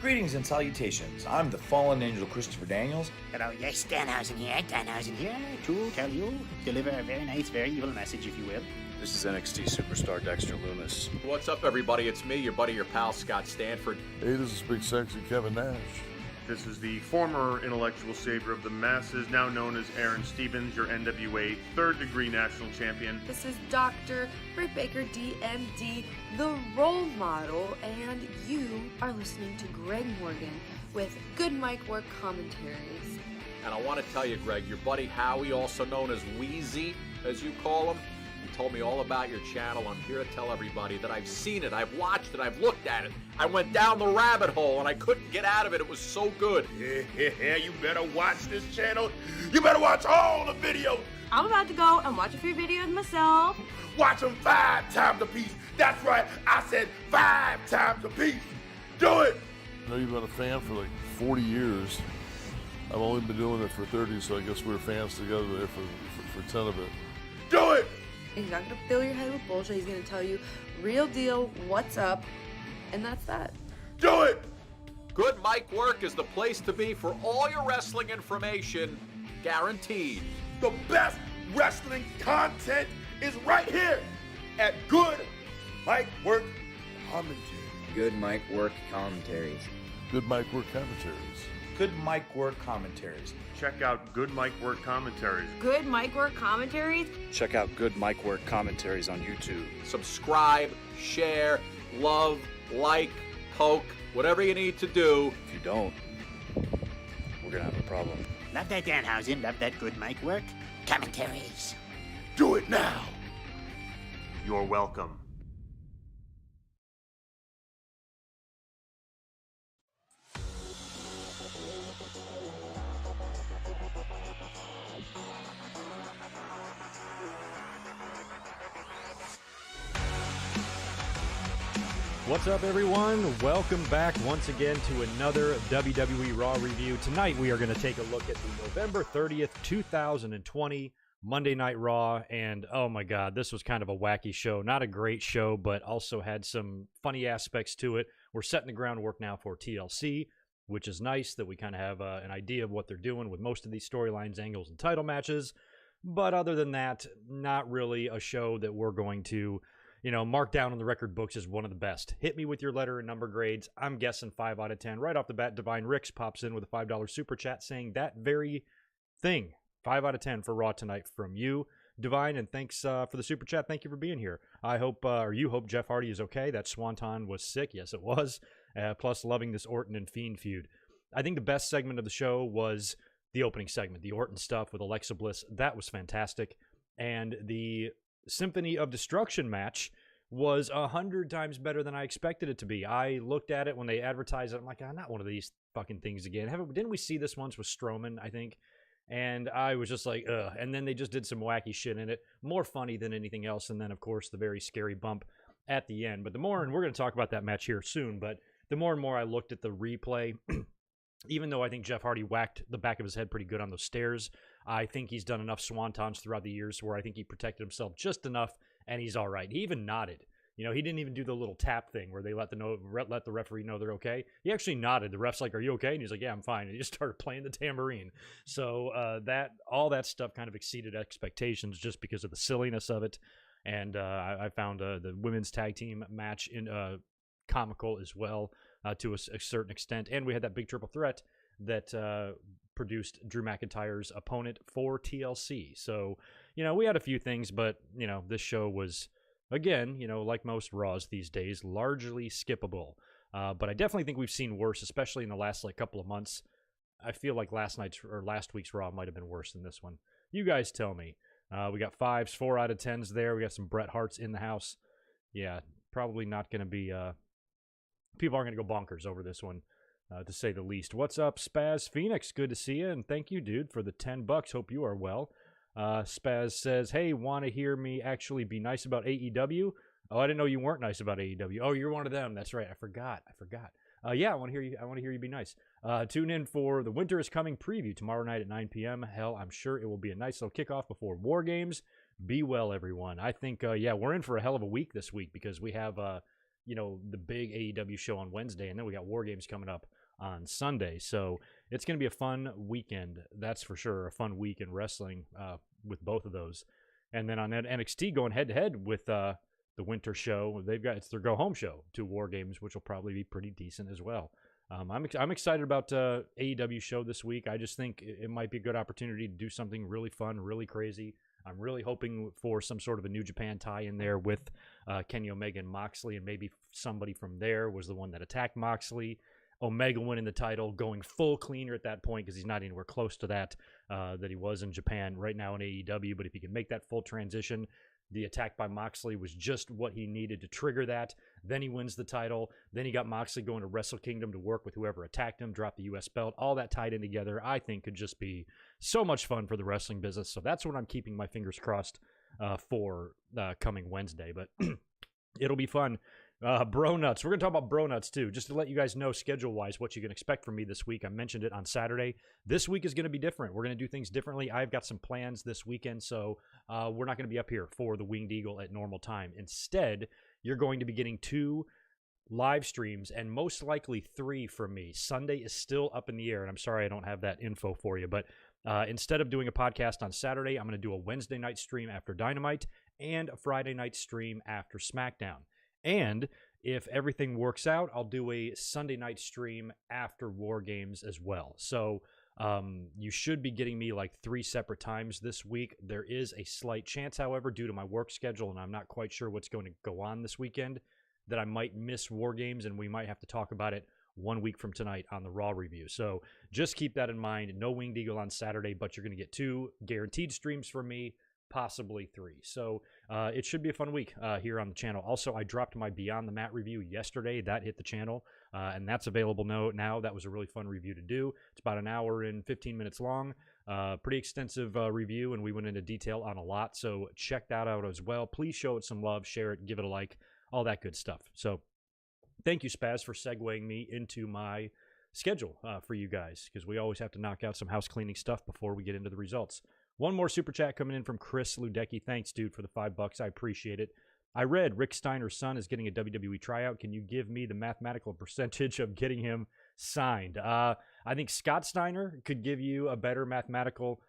Greetings and salutations. I'm the fallen angel Christopher Daniels. Hello, yes, Danhausen here, to tell you, deliver a very nice, very evil message, if you will. This is NXT superstar Dexter Lumis. What's up, everybody? It's me, your buddy, your pal, Scott Stanford. Hey, this is Big Sexy Kevin Nash. This is the former intellectual savior of the masses, now known as Aaron Stevens, your NWA third-degree national champion. This is Dr. Britt Baker, DMD, the role model, and you are listening to Greg Morgan with Good Mic Work Commentaries. And I want to tell you, Greg, your buddy Howie, also known as Wheezy, as you call him, he told me all about your channel. I'm here to tell everybody that I've seen it, I've watched it, I've looked at it. I went down the rabbit hole and I couldn't get out of it. It was so good. Yeah, you better watch this channel. You better watch all the videos. I'm about to go and watch a few videos myself. Watch them 5 times a piece. That's right, I said 5 times a piece. Do it. I know you've been a fan for like 40 years. I've only been doing it for 30, so I guess we're fans together there for 10 of it. Do it. He's not going to fill your head with bullshit. He's going to tell you real deal, what's up, and that's that. Do it. Good Mic Work is the place to be for all your wrestling information, guaranteed. The best wrestling content is right here at Good Mic Work Commentary. Good Mic Work Commentaries. Good Mic Work Commentaries. Good Mic Work Commentaries. Check out Good Mic Work Commentaries. Good Mic Work Commentaries. Check out Good Mic Work Commentaries on YouTube. Subscribe, share, love, like, poke, whatever you need to do. If you don't, we're gonna have a problem. Love that Danhausen, love that Good Mic Work Commentaries. Do it now. You're welcome. What's up, everyone? Welcome back once again to another WWE Raw review. Tonight, we are going to take a look at the November 30th, 2020 Monday Night Raw. And oh my God, this was kind of a wacky show. Not a great show, but also had some funny aspects to it. We're setting the groundwork now for TLC, which is nice that we kind of have an idea of what they're doing with most of these storylines, angles, and title matches. But other than that, not really a show that we're going to mark down on the record books as one of the best. Hit me with your letter and number grades. I'm guessing 5 out of 10. Right off the bat, Divine Ricks pops in with a $5 super chat saying that very thing. 5 out of 10 for Raw tonight from you, Divine, and thanks for the super chat. Thank you for being here. I hope, or you hope, Jeff Hardy is okay. That Swanton was sick. Yes, it was. Plus, loving this Orton and Fiend feud. I think the best segment of the show was the opening segment, the Orton stuff with Alexa Bliss. That was fantastic. And the Symphony of Destruction match was 100 times better than I expected it to be. I looked at it when they advertised it. I'm like, not one of these fucking things again. Didn't we see this once with Strowman, I think? And I was just like, ugh. And then they just did some wacky shit in it. More funny than anything else. And then, of course, the very scary bump at the end. But the more, and we're going to talk about that match here soon, but the more and more I looked at the replay, even though I think Jeff Hardy whacked the back of his head pretty good on those stairs, I think he's done enough swantons throughout the years where I think he protected himself just enough, and he's all right. He even nodded. He didn't even do the little tap thing where they let the referee know they're okay. He actually nodded. The ref's like, "Are you okay?" And he's like, "Yeah, I'm fine." And he just started playing the tambourine. So all that stuff kind of exceeded expectations just because of the silliness of it. And I found the women's tag team match comical as well to a certain extent. And we had that big triple threat that produced Drew McIntyre's opponent for TLC. So, we had a few things, but, this show was, again, like most Raws these days, largely skippable. But I definitely think we've seen worse, especially in the last couple of months. I feel like last week's Raw might have been worse than this one. You guys tell me. We got 5s, 4 out of 10s there. We got some Bret Harts in the house. Yeah, probably not going to be... people aren't going to go bonkers over this one, to say the least. What's up, Spaz Phoenix? Good to see you, and thank you, dude, for the $10. Hope you are well. Spaz says, hey, want to hear me actually be nice about AEW? Oh, I didn't know you weren't nice about AEW. Oh, you're one of them. That's right. I forgot. Yeah, I want to hear you. I want to hear you be nice. Tune in for the Winter is Coming preview tomorrow night at 9 p.m. Hell, I'm sure it will be a nice little kickoff before War Games. Be well, everyone. I think, we're in for a hell of a week this week because we have the big AEW show on Wednesday, and then we got War Games coming up on Sunday. So it's going to be a fun weekend, that's for sure. A fun week in wrestling with both of those. And then on NXT going head-to-head with the winter show, it's their go-home show to War Games, which will probably be pretty decent as well. I'm excited about AEW show this week. I just think it might be a good opportunity to do something really fun, really crazy. I'm really hoping for some sort of a New Japan tie in there with Kenny Omega and Moxley, and maybe somebody from there was the one that attacked Moxley. Omega winning the title, going full cleaner at that point because he's not anywhere close to that he was in Japan right now in AEW. But if he can make that full transition, the attack by Moxley was just what he needed to trigger that. Then he wins the title. Then he got Moxley going to Wrestle Kingdom to work with whoever attacked him, drop the U.S. belt. All that tied in together, I think, could just be so much fun for the wrestling business. So that's what I'm keeping my fingers crossed for coming Wednesday. But it'll be fun. Bro Nuts. We're going to talk about Bro Nuts, too, just to let you guys know schedule-wise what you can expect from me this week. I mentioned it on Saturday. This week is going to be different. We're going to do things differently. I've got some plans this weekend, so we're not going to be up here for the Winged Eagle at normal time. Instead, you're going to be getting 2 live streams and most likely 3 from me. Sunday is still up in the air, and I'm sorry I don't have that info for you, but instead of doing a podcast on Saturday, I'm going to do a Wednesday night stream after Dynamite and a Friday night stream after SmackDown. And if everything works out, I'll do a Sunday night stream after War Games as well. So you should be getting me like 3 separate times this week. There is a slight chance, however, due to my work schedule, and I'm not quite sure what's going to go on this weekend, that I might miss War Games, and we might have to talk about it 1 week from tonight on the Raw review. So just keep that in mind. No Winged Eagle on Saturday, but you're going to get 2 guaranteed streams from me, possibly 3. So it should be a fun week here on the channel. Also, I dropped my Beyond the Mat review yesterday. That hit the channel, and that's available now. That was a really fun review to do. It's about an hour and 15 minutes long. Pretty extensive review, and we went into detail on a lot. So check that out as well. Please show it some love, share it, give it a like, all that good stuff. So thank you, Spaz, for segueing me into my schedule for you guys, because we always have to knock out some house cleaning stuff before we get into the results. One more super chat coming in from Chris Ludecki. Thanks, dude, for the $5. I appreciate it. I read Rick Steiner's son is getting a WWE tryout. Can you give me the mathematical percentage of getting him signed? I think Scott Steiner could give you a better mathematical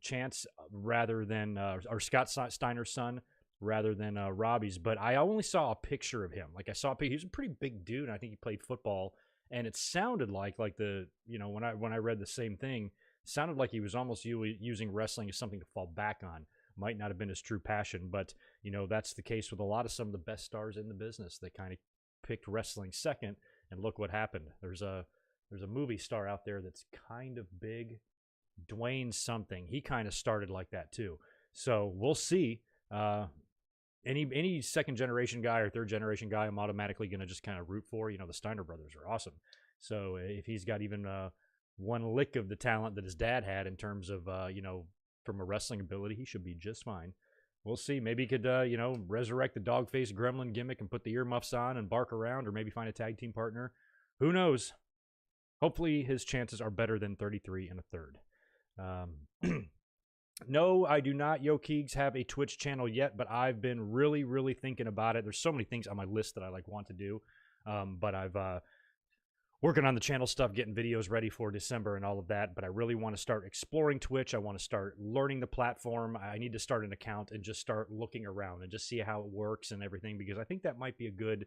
chance rather than, or Scott Steiner's son rather than Robbie's. But I only saw a picture of him. Like I saw, he was a pretty big dude, and I think he played football. And it sounded like the, when I read the same thing, sounded like he was almost using wrestling as something to fall back on. Might not have been his true passion, but, that's the case with a lot of some of the best stars in the business. They kind of picked wrestling second, and look what happened. There's a movie star out there that's kind of big, Dwayne something. He kind of started like that too. So we'll see. Any second-generation guy or third-generation guy, I'm automatically going to just kind of root for. The Steiner brothers are awesome. So if he's got even one lick of the talent that his dad had in terms of, from a wrestling ability, he should be just fine. We'll see. Maybe he could, resurrect the dog-faced gremlin gimmick and put the earmuffs on and bark around, or maybe find a tag team partner. Who knows? Hopefully his chances are better than 33 1/3. No, I do not, Yo Keegs, have a Twitch channel yet, but I've been really, really thinking about it. There's so many things on my list that I want to do, but I've working on the channel stuff, getting videos ready for December and all of that, but I really want to start exploring Twitch. I want to start learning the platform. I need to start an account and just start looking around and just see how it works and everything, because I think that might be a good,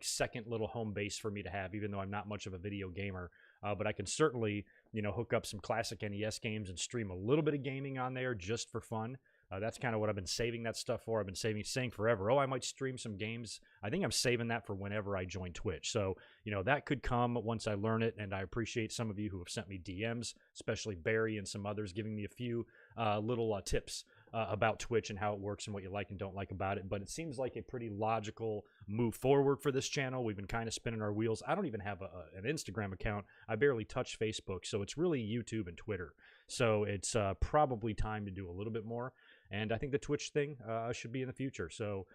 second little home base for me to have, even though I'm not much of a video gamer. But I can certainly, hook up some classic NES games and stream a little bit of gaming on there just for fun. That's kind of what I've been saving that stuff for. I've been saying forever, I might stream some games. I think I'm saving that for whenever I join Twitch. So, that could come once I learn it, and I appreciate some of you who have sent me DMs, especially Barry and some others, giving me a few little tips about Twitch and how it works and what you like and don't like about it. But it seems like a pretty logical move forward for this channel. We've been kind of spinning our wheels. I don't even have an Instagram account. I barely touch Facebook, so it's really YouTube and Twitter. So it's probably time to do a little bit more. And I think the Twitch thing should be in the future. So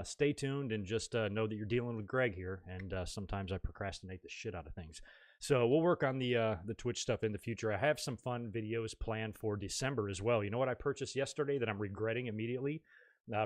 stay tuned and just know that you're dealing with Greg here. And sometimes I procrastinate the shit out of things. So we'll work on the Twitch stuff in the future. I have some fun videos planned for December as well. You know what I purchased yesterday that I'm regretting immediately?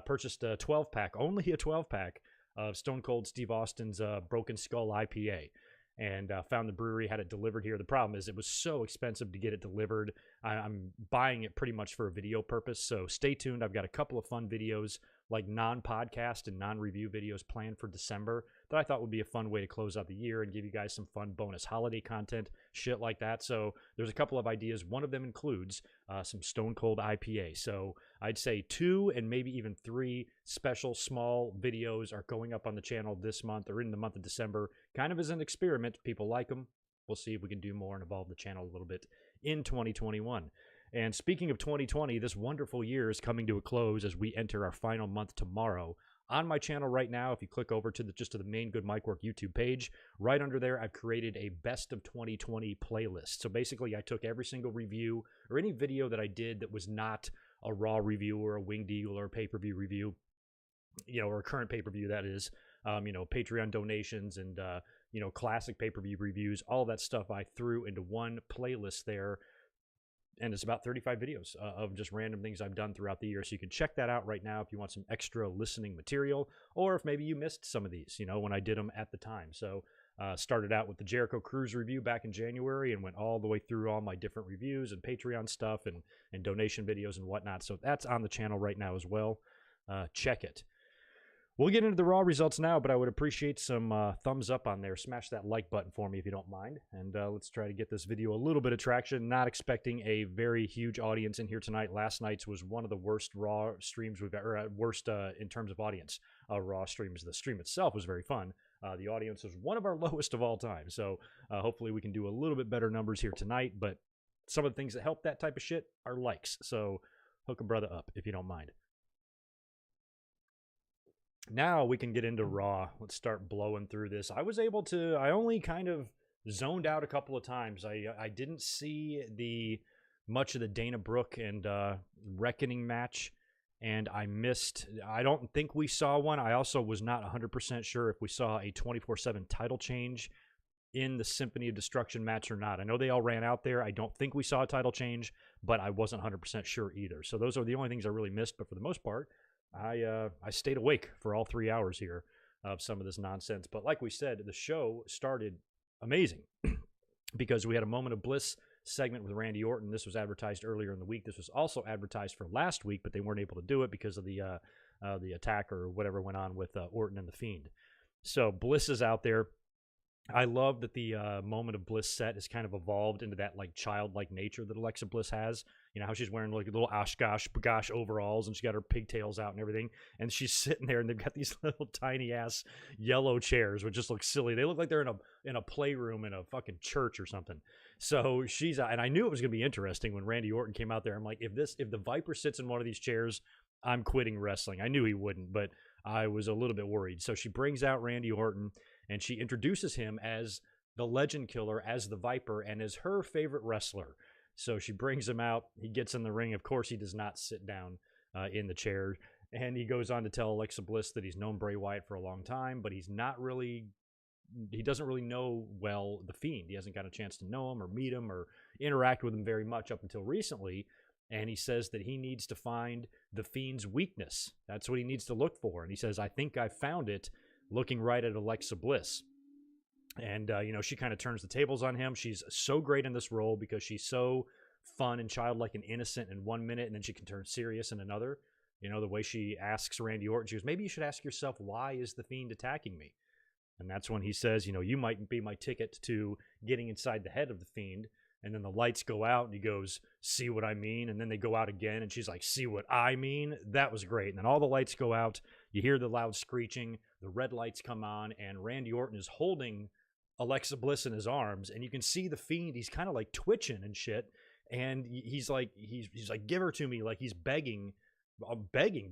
Purchased a 12-pack, only a 12-pack of Stone Cold Steve Austin's Broken Skull IPA. And found the brewery, had it delivered here. The problem is it was so expensive to get it delivered. I'm buying it pretty much for a video purpose, so stay tuned. I've got a couple of fun videos, like non-podcast and non-review videos planned for December that I thought would be a fun way to close out the year and give you guys some fun bonus holiday content, shit like that. So there's a couple of ideas. One of them includes some Stone Cold IPA. So I'd say 2 and maybe even 3 special small videos are going up on the channel this month or in the month of December, kind of as an experiment. People like them. We'll see if we can do more and evolve the channel a little bit in 2021. And speaking of 2020, this wonderful year is coming to a close as we enter our final month tomorrow. On my channel right now, if you click over to the main Good Mic Work YouTube page, right under there, I've created a Best of 2020 playlist. So basically, I took every single review or any video that I did that was not a Raw review or a Winged Eagle or a pay-per-view review, or a current pay-per-view, that is, Patreon donations and, classic pay-per-view reviews, all that stuff I threw into one playlist there. And it's about 35 videos of just random things I've done throughout the year. So you can check that out right now if you want some extra listening material, or if maybe you missed some of these, when I did them at the time. So started out with the Jericho Cruise review back in January and went all the way through all my different reviews and Patreon stuff and donation videos and whatnot. So that's on the channel right now as well. Check it. We'll get into the Raw results now, but I would appreciate some thumbs up on there. Smash that like button for me if you don't mind. And let's try to get this video a little bit of traction. Not expecting a very huge audience in here tonight. Last night's was one of the worst Raw streams we've ever, worst in terms of audience Raw streams. The stream itself was very fun. The audience was one of our lowest of all time. So hopefully we can do a little bit better numbers here tonight. But some of the things that help that type of shit are likes. So hook a brother up if you don't mind. Now we can get into Raw. Let's start blowing through this. I only kind of zoned out a couple of times. I didn't see much of the Dana Brooke and Reckoning match, and I don't think we saw one. I also was not 100% sure if we saw a 24/7 title change in the Symphony of Destruction match or not. I know they all ran out there. I don't think we saw a title change, but I wasn't 100% sure either. So those are the only things I really missed, but for the most part, I stayed awake for all 3 hours here of some of this nonsense. But like we said, the show started amazing because we had a Moment of Bliss segment with Randy Orton. This was advertised earlier in the week. This was also advertised for last week, but they weren't able to do it because of the attack or whatever went on with Orton and The Fiend. So Bliss is out there. I love that the Moment of Bliss set has kind of evolved into that like childlike nature that Alexa Bliss has. You know how she's wearing like little Oshkosh overalls and she got her pigtails out and everything, and she's sitting there and they've got these little tiny ass yellow chairs which just look silly. They look like they're in a playroom in a fucking church or something. So she's and I knew it was going to be interesting when Randy Orton came out there. I'm like, if the Viper sits in one of these chairs, I'm quitting wrestling. I knew he wouldn't, but I was a little bit worried. So she brings out Randy Orton and she introduces him as the Legend Killer, as the Viper, and as her favorite wrestler. So she brings him out. He gets in the ring. Of course, he does not sit down in the chair. And he goes on to tell Alexa Bliss that he's known Bray Wyatt for a long time, but he doesn't really know, well, The Fiend. He hasn't got a chance to know him or meet him or interact with him very much up until recently. And he says that he needs to find The Fiend's weakness. That's what he needs to look for. And he says, I think I found it, looking right at Alexa Bliss. And, she kind of turns the tables on him. She's so great in this role because she's so fun and childlike and innocent in 1 minute, and then she can turn serious in another. The way she asks Randy Orton, she goes, maybe you should ask yourself, why is the Fiend attacking me? And that's when he says, you might be my ticket to getting inside the head of the Fiend. And then the lights go out and he goes, see what I mean? And then they go out again and she's like, see what I mean? That was great. And then all the lights go out. You hear the loud screeching. The red lights come on and Randy Orton is holding Alexa Bliss in his arms. And you can see the Fiend. He's kind of like twitching and shit. And he's like, give her to me. Like he's begging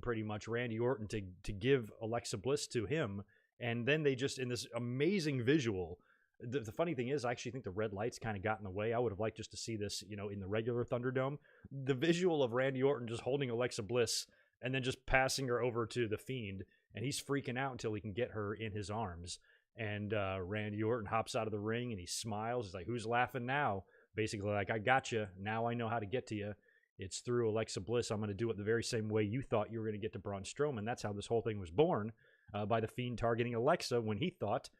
pretty much Randy Orton to give Alexa Bliss to him. And then they just, in this amazing visual, the funny thing is, I actually think the red lights kind of got in the way. I would have liked just to see this, in the regular Thunderdome. The visual of Randy Orton just holding Alexa Bliss and then just passing her over to the Fiend, and he's freaking out until he can get her in his arms. And Randy Orton hops out of the ring and he smiles. He's like, who's laughing now? Basically like, I got you. Now I know how to get to you. It's through Alexa Bliss. I'm going to do it the very same way you thought you were going to get to Braun Strowman. That's how this whole thing was born. by the Fiend targeting Alexa when he thought,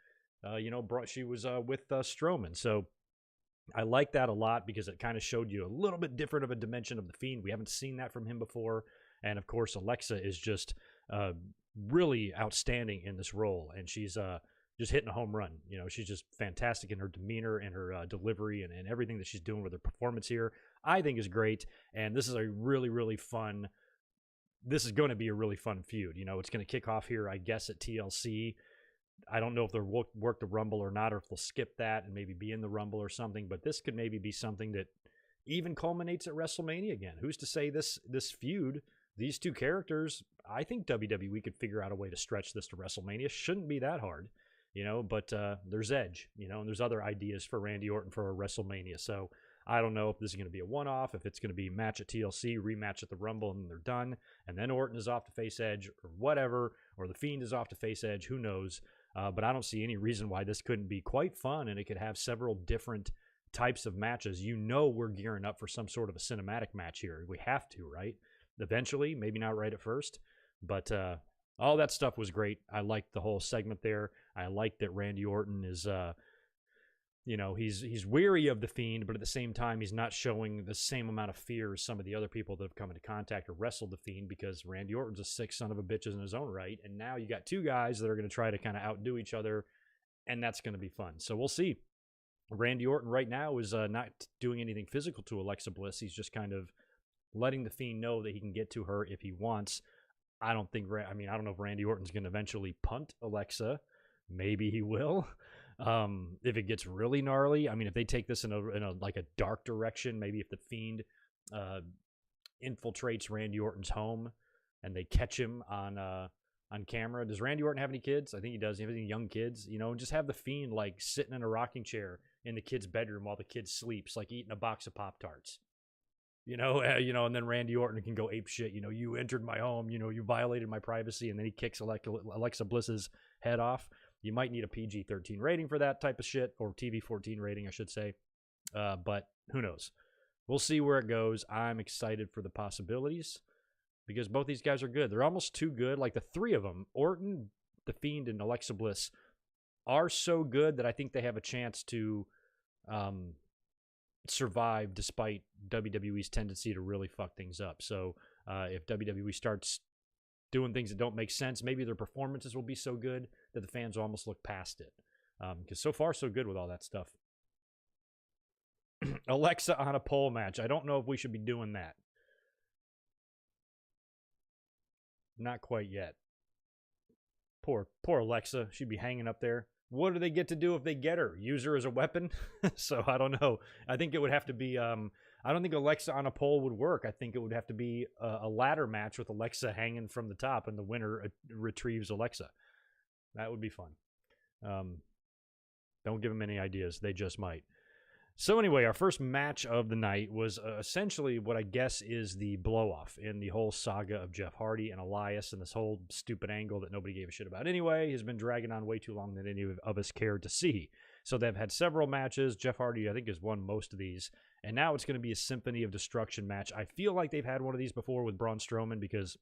she was with Strowman. So I like that a lot because it kind of showed you a little bit different of a dimension of the Fiend. We haven't seen that from him before. And, of course, Alexa is just really outstanding in this role. And she's just hitting a home run. She's just fantastic in her demeanor and her delivery and everything that she's doing with her performance here. I think is great. And this is a really, really fun – this is going to be a really fun feud. It's going to kick off here, I guess, at TLC. I don't know if they'll work the Rumble or not, or if they'll skip that and maybe be in the Rumble or something. But this could maybe be something that even culminates at WrestleMania again. Who's to say this feud – these two characters, I think WWE could figure out a way to stretch this to WrestleMania. Shouldn't be that hard, but there's Edge, and there's other ideas for Randy Orton for a WrestleMania. So I don't know if this is going to be a one-off, if it's going to be match at TLC, rematch at the Rumble, and they're done. And then Orton is off to face Edge or whatever, or the Fiend is off to face Edge, who knows. But I don't see any reason why this couldn't be quite fun, and it could have several different types of matches. We're gearing up for some sort of a cinematic match here. We have to, right? Eventually, maybe not right at first, but all that stuff was great. I liked the whole segment there. I like that Randy Orton is, he's weary of the Fiend, but at the same time, he's not showing the same amount of fear as some of the other people that have come into contact or wrestled the Fiend, because Randy Orton's a sick son of a bitch in his own right, and now you got two guys that are going to try to kind of outdo each other, and that's going to be fun. So we'll see. Randy Orton right now is not doing anything physical to Alexa Bliss. He's just kind of letting the Fiend know that he can get to her if he wants. I don't know if Randy Orton's going to eventually punt Alexa. Maybe he will. If it gets really gnarly, if they take this in a dark direction, maybe if the Fiend infiltrates Randy Orton's home and they catch him on camera. Does Randy Orton have any kids? I think he does. He has any young kids, just have the Fiend sitting in a rocking chair in the kid's bedroom while the kid sleeps, eating a box of Pop-Tarts. And then Randy Orton can go ape shit. You entered my home. You violated my privacy, and then he kicks Alexa Bliss's head off. You might need a PG-13 rating for that type of shit, or TV-14 rating, I should say. But who knows? We'll see where it goes. I'm excited for the possibilities because both these guys are good. They're almost too good. The three of them, Orton, the Fiend, and Alexa Bliss, are so good that I think they have a chance to survive despite WWE's tendency to really fuck things up. So if WWE starts doing things that don't make sense, maybe their performances will be so good that the fans will almost look past it. Because so far, so good with all that stuff. Alexa on a pole match. I don't know if we should be doing that. Not quite yet. Poor Alexa. She'd be hanging up there. What do they get to do if they get her? Use her as a weapon? So I don't know. I think it would have to be, I don't think Alexa on a pole would work. I think it would have to be a ladder match with Alexa hanging from the top and the winner retrieves Alexa. That would be fun. Don't give them any ideas. They just might. So anyway, our first match of the night was essentially what I guess is the blow-off in the whole saga of Jeff Hardy and Elias, and this whole stupid angle that nobody gave a shit about anyway has been dragging on way too long than any of us cared to see. So they've had several matches. Jeff Hardy, I think, has won most of these, and now it's going to be a Symphony of Destruction match. I feel like they've had one of these before with Braun Strowman because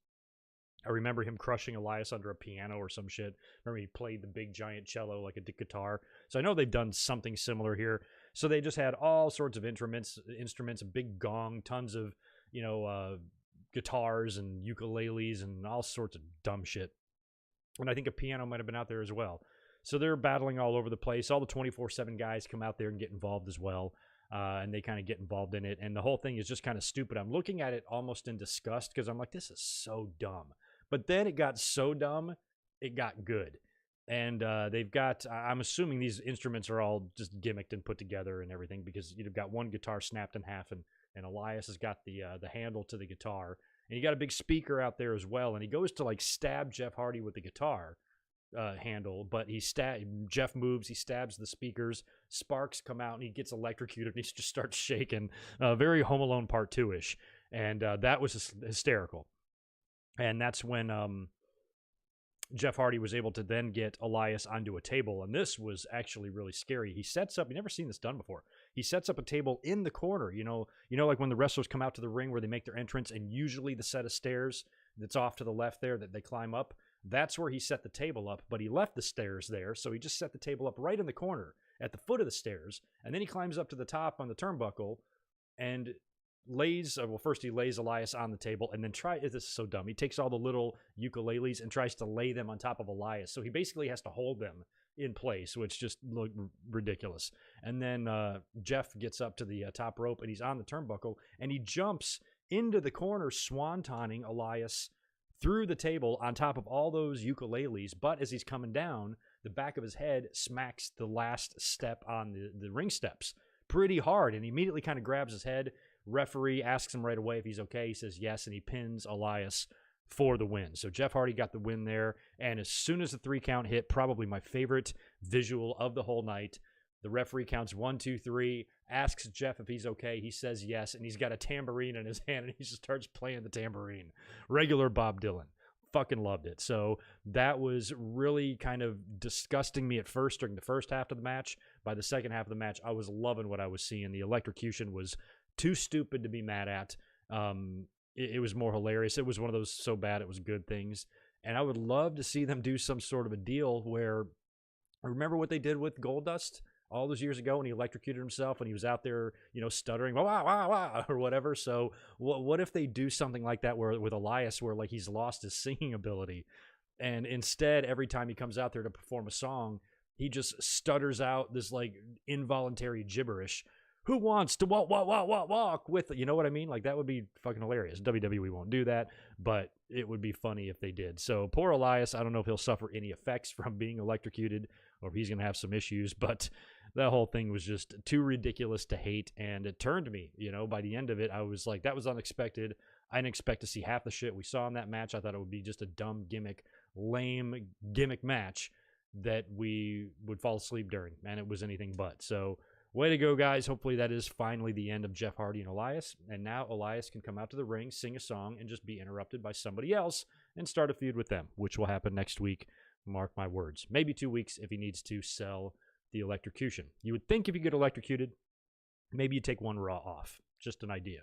I remember him crushing Elias under a piano or some shit. Remember he played the big giant cello like a guitar. So I know they've done something similar here. So they just had all sorts of instruments, a big gong, tons of, guitars and ukuleles and all sorts of dumb shit. And I think a piano might have been out there as well. So they're battling all over the place. All the 24/7 guys come out there and get involved as well. And they kind of get involved in it. And the whole thing is just kind of stupid. I'm looking at it almost in disgust because I'm like, this is so dumb. But then it got so dumb, it got good. And they've got, I'm assuming these instruments are all just gimmicked and put together and everything because you've got one guitar snapped in half and Elias has got the handle to the guitar. And you got a big speaker out there as well. And he goes to stab Jeff Hardy with the guitar handle, but Jeff moves, he stabs the speakers, sparks come out and he gets electrocuted and he just starts shaking. Very Home Alone Part 2-ish. And that was hysterical. And that's when Jeff Hardy was able to then get Elias onto a table. And this was actually really scary. He sets up, you've never seen this done before. He sets up a table in the corner, like when the wrestlers come out to the ring where they make their entrance and usually the set of stairs that's off to the left there that they climb up, That's where he set the table up, but he left the stairs there, so he just set the table up right in the corner at the foot of the stairs, and then he climbs up to the top on the turnbuckle and lays, first he lays Elias on the table, and then this is so dumb, he takes all the little ukuleles and tries to lay them on top of Elias, so he basically has to hold them in place, which just looked ridiculous. And then Jeff gets up to the top rope, and he's on the turnbuckle, and he jumps into the corner, swantoning Elias through the table on top of all those ukuleles. But as he's coming down, the back of his head smacks the last step on the ring steps pretty hard, and he immediately kind of grabs his head. Referee asks him right away if he's okay. He says yes, and he pins Elias for the win. So Jeff Hardy got the win there, and as soon as the 3 count hit, probably my favorite visual of the whole night, the referee counts 1, 2, 3, asks Jeff if he's okay. He says yes, and he's got a tambourine in his hand, and he just starts playing the tambourine. Regular Bob Dylan. Fucking loved it. So that was really kind of disgusting me at first during the first half of the match. By the second half of the match, I was loving what I was seeing. The electrocution was too stupid to be mad at. It was more hilarious. It was one of those so bad it was good things. And I would love to see them do some sort of a deal where, remember what they did with Goldust all those years ago when he electrocuted himself and he was out there, stuttering, wah, wah, wah, wah, or whatever. So what if they do something like that with Elias, where like he's lost his singing ability, and instead every time he comes out there to perform a song, he just stutters out this like involuntary gibberish. Who wants to walk with, you know what I mean? Like, that would be fucking hilarious. WWE won't do that, but it would be funny if they did. So poor Elias, I don't know if he'll suffer any effects from being electrocuted or if he's going to have some issues, but that whole thing was just too ridiculous to hate, and it turned me, by the end of it, I was like, that was unexpected. I didn't expect to see half the shit we saw in that match. I thought it would be just a dumb gimmick, lame gimmick match that we would fall asleep during, and it was anything but. So way to go, guys. Hopefully that is finally the end of Jeff Hardy and Elias. And now Elias can come out to the ring, sing a song, and just be interrupted by somebody else and start a feud with them, which will happen next week. Mark my words. Maybe 2 weeks if he needs to sell the electrocution. You would think if you get electrocuted, maybe you take one Raw off. Just an idea.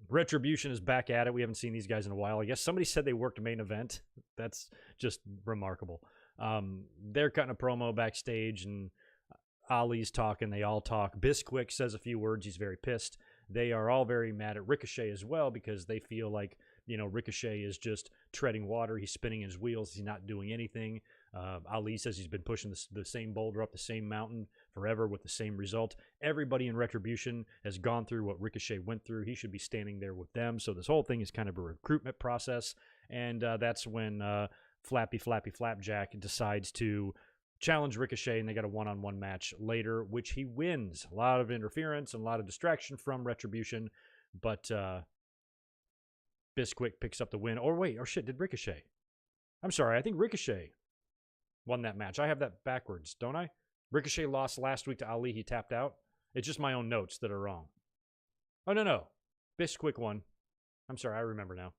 Retribution is back at it. We haven't seen these guys in a while. I guess somebody said they worked a main event. That's just remarkable. They're cutting a promo backstage, and Ali's talking, they all talk. Bisquick says a few words. He's very pissed. They are all very mad at Ricochet as well because they feel like, Ricochet is just treading water. He's spinning his wheels. He's not doing anything. Ali says he's been pushing the same boulder up the same mountain forever with the same result. Everybody in Retribution has gone through what Ricochet went through. He should be standing there with them. So this whole thing is kind of a recruitment process. And that's when Flappy Flapjack decides to challenge Ricochet, and they got a one-on-one match later, which he wins. A lot of interference and a lot of distraction from Retribution, but Bisquick picks up the win. Did Ricochet? I'm sorry, I think Ricochet won that match. I have that backwards, don't I? Ricochet lost last week to Ali. He tapped out. It's just my own notes that are wrong. Oh, no. Bisquick won. I'm sorry, I remember now.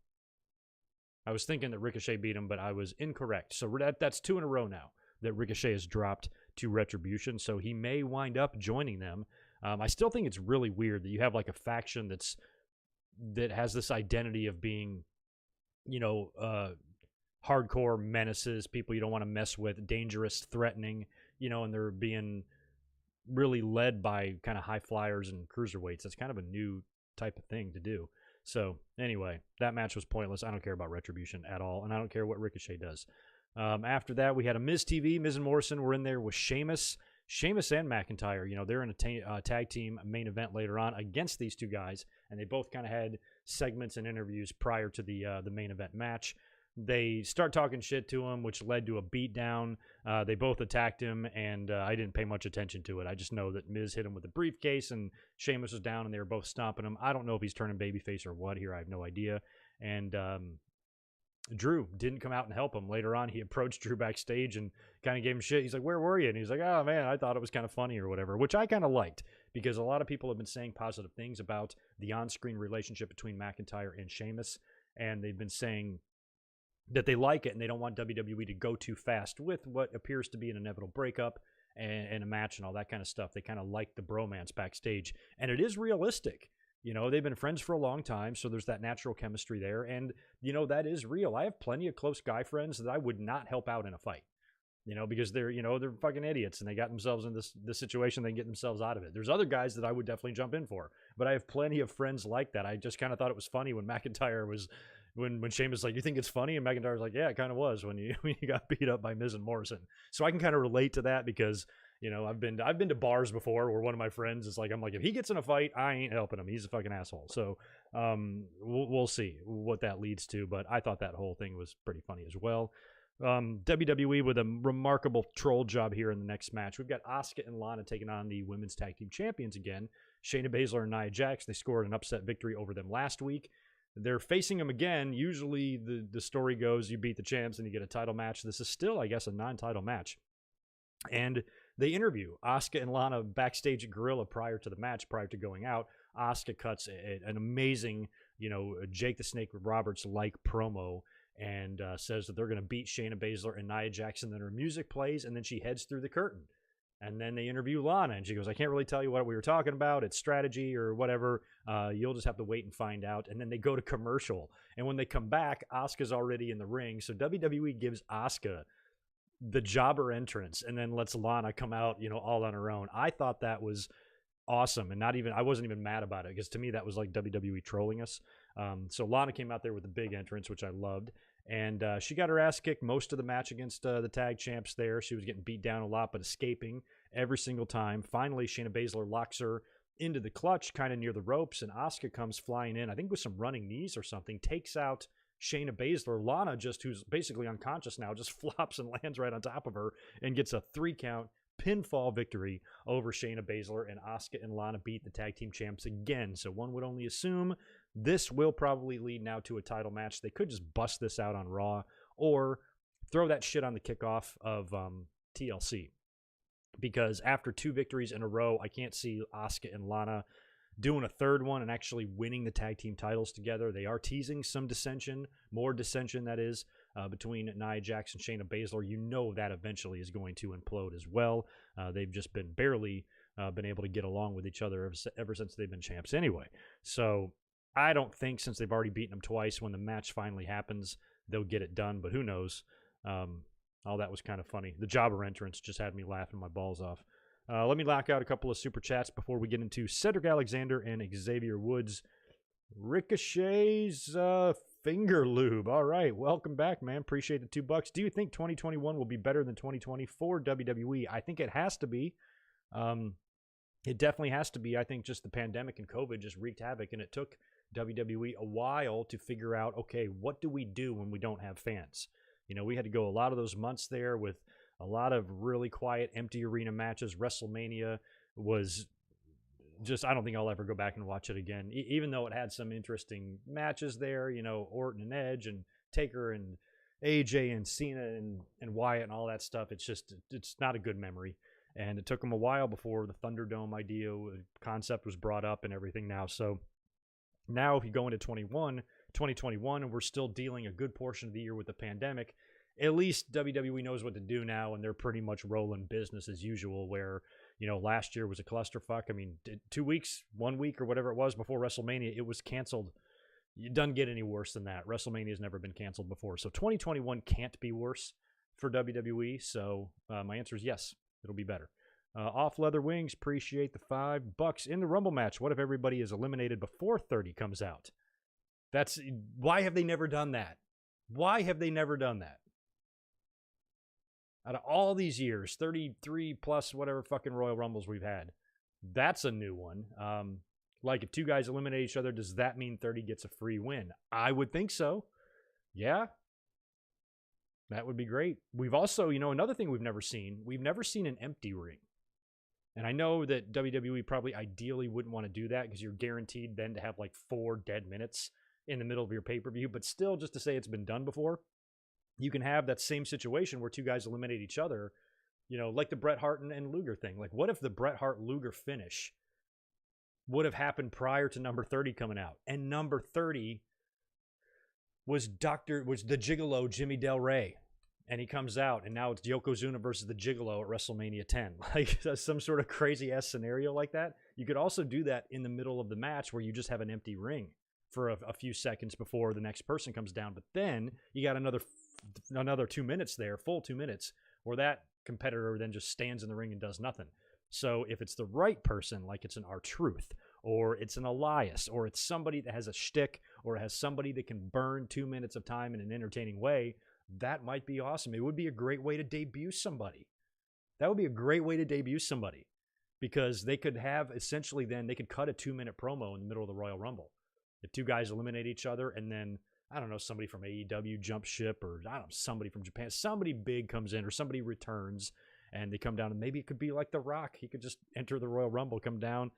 I was thinking that Ricochet beat him, but I was incorrect. So that's 2 in a row now that Ricochet has dropped to Retribution, so he may wind up joining them. I still think it's really weird that you have like a faction that has this identity of being, hardcore menaces, people you don't want to mess with, dangerous, threatening, and they're being really led by kind of high flyers and cruiserweights. That's kind of a new type of thing to do. So anyway, that match was pointless. I don't care about Retribution at all, and I don't care what Ricochet does. After that, we had a Miz TV. Miz and Morrison were in there with Sheamus and McIntyre. They're in a tag team main event later on against these two guys, and they both kind of had segments and interviews prior to the main event match. They start talking shit to him, which led to a beatdown. They both attacked him, and I didn't pay much attention to it. I just know that Miz hit him with a briefcase, and Sheamus was down, and they were both stomping him. I don't know if he's turning babyface or what here. I have no idea. And Drew didn't come out and help him. Later on, he approached Drew backstage and kind of gave him shit. He's like, where were you? And he's like, oh, man, I thought it was kind of funny or whatever, which I kind of liked because a lot of people have been saying positive things about the on-screen relationship between McIntyre and Sheamus, and they've been saying that they like it and they don't want WWE to go too fast with what appears to be an inevitable breakup and a match and all that kind of stuff. They kind of like the bromance backstage, and it is realistic. You know, they've been friends for a long time, so there's that natural chemistry there. And, you know, that is real. I have plenty of close guy friends that I would not help out in a fight, you know, because they're fucking idiots and they got themselves in this situation, they can get themselves out of it. There's other guys that I would definitely jump in for, but I have plenty of friends like that. I just kind of thought it was funny when McIntyre was, when Sheamus was like, you think it's funny? And McIntyre was like, yeah, it kind of was when you got beat up by Miz and Morrison. So I can kind of relate to that because, you know, I've been to bars before where one of my friends is like, I'm like, if he gets in a fight, I ain't helping him. He's a fucking asshole. So we'll see what that leads to. But I thought that whole thing was pretty funny as well. WWE with a remarkable troll job here in the next match. We've got Asuka and Lana taking on the women's tag team champions again. Shayna Baszler and Nia Jax. They scored an upset victory over them last week. They're facing them again. Usually the story goes you beat the champs and you get a title match. This is still, I guess, a non-title match. And they interview Asuka and Lana backstage at Gorilla prior to the match, prior to going out. Asuka cuts an amazing, you know, Jake the Snake Roberts-like promo and says that they're going to beat Shayna Baszler and Nia Jax. Then her music plays, and then she heads through the curtain. And then they interview Lana, and she goes, I can't really tell you what we were talking about. It's strategy or whatever. You'll just have to wait and find out. And then they go to commercial. And when they come back, Asuka's already in the ring. So WWE gives Asuka the jobber entrance and then lets Lana come out, you know, all on her own. I thought that was awesome. And I wasn't even mad about it because to me that was like WWE trolling us. So Lana came out there with a big entrance, which I loved. And she got her ass kicked most of the match against the tag champs there. She was getting beat down a lot, but escaping every single time. Finally, Shayna Baszler locks her into the clutch, kind of near the ropes, and Asuka comes flying in, I think with some running knees or something, takes out Shayna Baszler. Lana, who's basically unconscious now, just flops and lands right on top of her and gets a 3-count pinfall victory over Shayna Baszler, and Asuka and Lana beat the tag team champs again. So one would only assume this will probably lead now to a title match. They could just bust this out on Raw or throw that shit on the kickoff of TLC. Because after 2 victories in a row, I can't see Asuka and Lana doing a third one and actually winning the tag team titles together. They are teasing some dissension, more dissension that is, between Nia Jax and Shayna Baszler. You know that eventually is going to implode as well. They've just been barely been able to get along with each other ever since they've been champs anyway. So I don't think, since they've already beaten them twice, when the match finally happens, they'll get it done. But who knows? All that was kind of funny. The jobber entrance just had me laughing my balls off. Let me knock out a couple of super chats before we get into Cedric Alexander and Xavier Woods. Ricochet's finger lube. All right, welcome back, man. Appreciate the $2. Do you think 2021 will be better than 2020 for WWE? I think it has to be. It definitely has to be. I think just the pandemic and COVID just wreaked havoc, and it took WWE a while to figure out, okay, what do we do when we don't have fans? You know, we had to go a lot of those months there with a lot of really quiet, empty arena matches. WrestleMania was just, I don't think I'll ever go back and watch it again, even though it had some interesting matches there, you know, Orton and Edge and Taker and AJ and Cena and Wyatt and all that stuff. It's just, it's not a good memory. And it took them a while before the Thunderdome concept was brought up and everything now. So now if you go into 2021, and we're still dealing a good portion of the year with the pandemic, at least WWE knows what to do now, and they're pretty much rolling business as usual, where, you know, last year was a clusterfuck. I mean, 2 weeks, 1 week, or whatever it was before WrestleMania, it was canceled. It doesn't get any worse than that. WrestleMania has never been canceled before. So 2021 can't be worse for WWE. So my answer is yes, it'll be better. Off Leather Wings, appreciate the $5 in the Rumble match. What if everybody is eliminated before 30 comes out? Why have they never done that? Why have they never done that? Out of all these years, 33 plus whatever fucking Royal Rumbles we've had, that's a new one. Like, if 2 guys eliminate each other, does that mean 30 gets a free win? I would think so. Yeah. That would be great. We've also, you know, another thing we've never seen an empty ring. And I know that WWE probably ideally wouldn't want to do that because you're guaranteed then to have like 4 dead minutes in the middle of your pay-per-view. But still, just to say it's been done before, you can have that same situation where 2 guys eliminate each other, you know, like the Bret Hart and Luger thing. Like, what if the Bret Hart-Luger finish would have happened prior to number 30 coming out? And number 30 was the gigolo Jimmy Del Rey. and he comes out, and now it's Yokozuna versus the Gigolo at WrestleMania 10. Like some sort of crazy ass scenario like that. You could also do that in the middle of the match where you just have an empty ring for a few seconds before the next person comes down. But then you got another 2 minutes there, full 2 minutes, where that competitor then just stands in the ring and does nothing. So if it's the right person, like it's an R-Truth, or it's an Elias, or it's somebody that has a shtick, or has somebody that can burn 2 minutes of time in an entertaining way, that might be awesome. It would be a great way to debut somebody. That would be a great way to debut somebody, because they could have essentially then they could cut a 2-minute promo in the middle of the Royal Rumble. If two guys eliminate each other, and then, I don't know, somebody from AEW jump ship, or I don't know, somebody from Japan, somebody big comes in, or somebody returns, and they come down, and maybe it could be like The Rock. He could just enter the Royal Rumble, come down,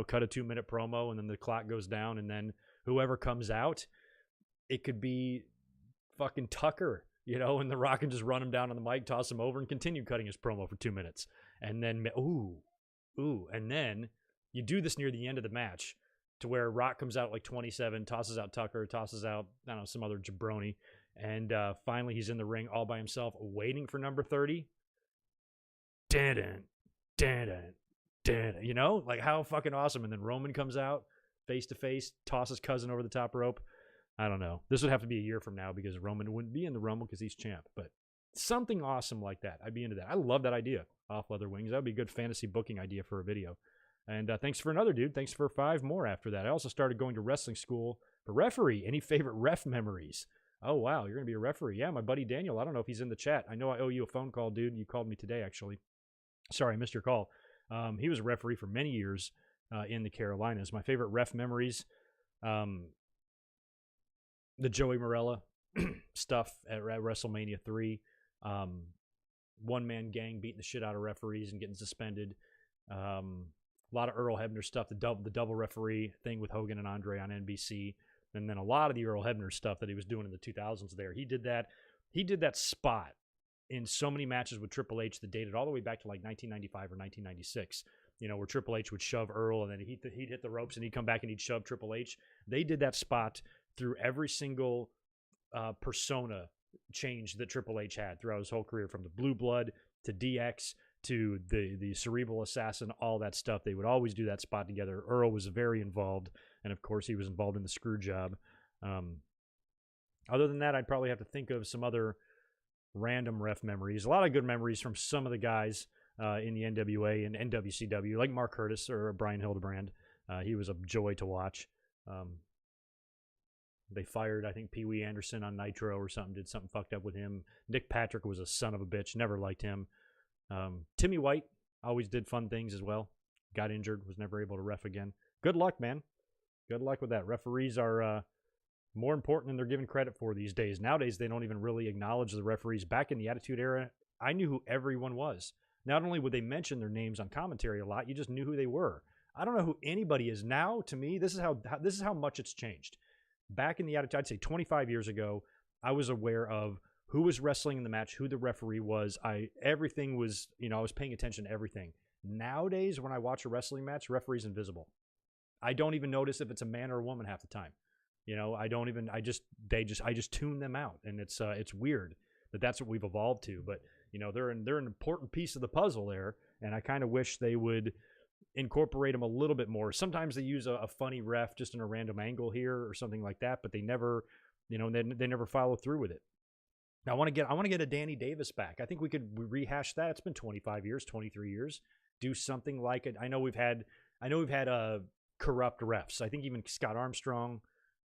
cut a 2-minute promo, and then the clock goes down, and then whoever comes out, it could be fucking Tucker, and The Rock can just run him down on the mic, toss him over, and continue cutting his promo for 2 minutes. And then, and then you do this near the end of the match to where Rock comes out like 27, tosses out Tucker, tosses out, I don't know, some other jabroni, and finally he's in the ring all by himself, waiting for number 30. Like how fucking awesome. And then Roman comes out face to face, tosses Cousin over the top rope. I don't know. This would have to be a year from now because Roman wouldn't be in the Rumble because he's champ. But something awesome like that, I'd be into that. I love that idea. Off Leather Wings. That would be a good fantasy booking idea for a video. And thanks for another, dude. Thanks for 5 more after that. I also started going to wrestling school for referee. Any favorite ref memories? Oh, wow. You're going to be a referee. Yeah, my buddy Daniel. I don't know if he's in the chat. I know I owe you a phone call, dude. You called me today, actually. Sorry, I missed your call. He was a referee for many years in the Carolinas. My favorite ref memories, the Joey Morella stuff at WrestleMania 3. One-man gang beating the shit out of referees and getting suspended. A lot of Earl Hebner stuff, the double referee thing with Hogan and Andre on NBC. And then a lot of the Earl Hebner stuff that he was doing in the 2000s there. He did that spot in so many matches with Triple H that dated all the way back to like 1995 or 1996, where Triple H would shove Earl and then he'd hit the ropes and he'd come back and he'd shove Triple H. They did that spot through every single persona change that Triple H had throughout his whole career, from the Blue Blood to DX to the Cerebral Assassin, all that stuff. They would always do that spot together. Earl was very involved, and of course he was involved in the screw job. Other than that, I'd probably have to think of some other random ref memories. A lot of good memories from some of the guys in the NWA and NWCW, like Mark Curtis or Brian Hildebrand. He was a joy to watch. They fired, I think, Pee Wee Anderson on Nitro or something, did something fucked up with him. Nick Patrick was a son of a bitch, never liked him. Timmy White always did fun things as well. Got injured, was never able to ref again. Good luck, man. Good luck with that. Referees are more important than they're given credit for these days. Nowadays, they don't even really acknowledge the referees. Back in the Attitude Era, I knew who everyone was. Not only would they mention their names on commentary a lot, you just knew who they were. I don't know who anybody is now. To me, this is how much it's changed. Back in the Attitude, I'd say 25 years ago, I was aware of who was wrestling in the match, who the referee was. Everything was, I was paying attention to everything. Nowadays, when I watch a wrestling match, referee's invisible. I don't even notice if it's a man or a woman half the time. I just tune them out, and it's weird that that's what we've evolved to. But they're an important piece of the puzzle there, and I kind of wish they would incorporate them a little bit more. Sometimes they use a funny ref just in a random angle here or something like that, but they never, they never follow through with it. Now, I want to get a Danny Davis back. I think we could rehash that. It's been 25 years, 23 years. Do something like it. I know we've had corrupt refs. I think even Scott Armstrong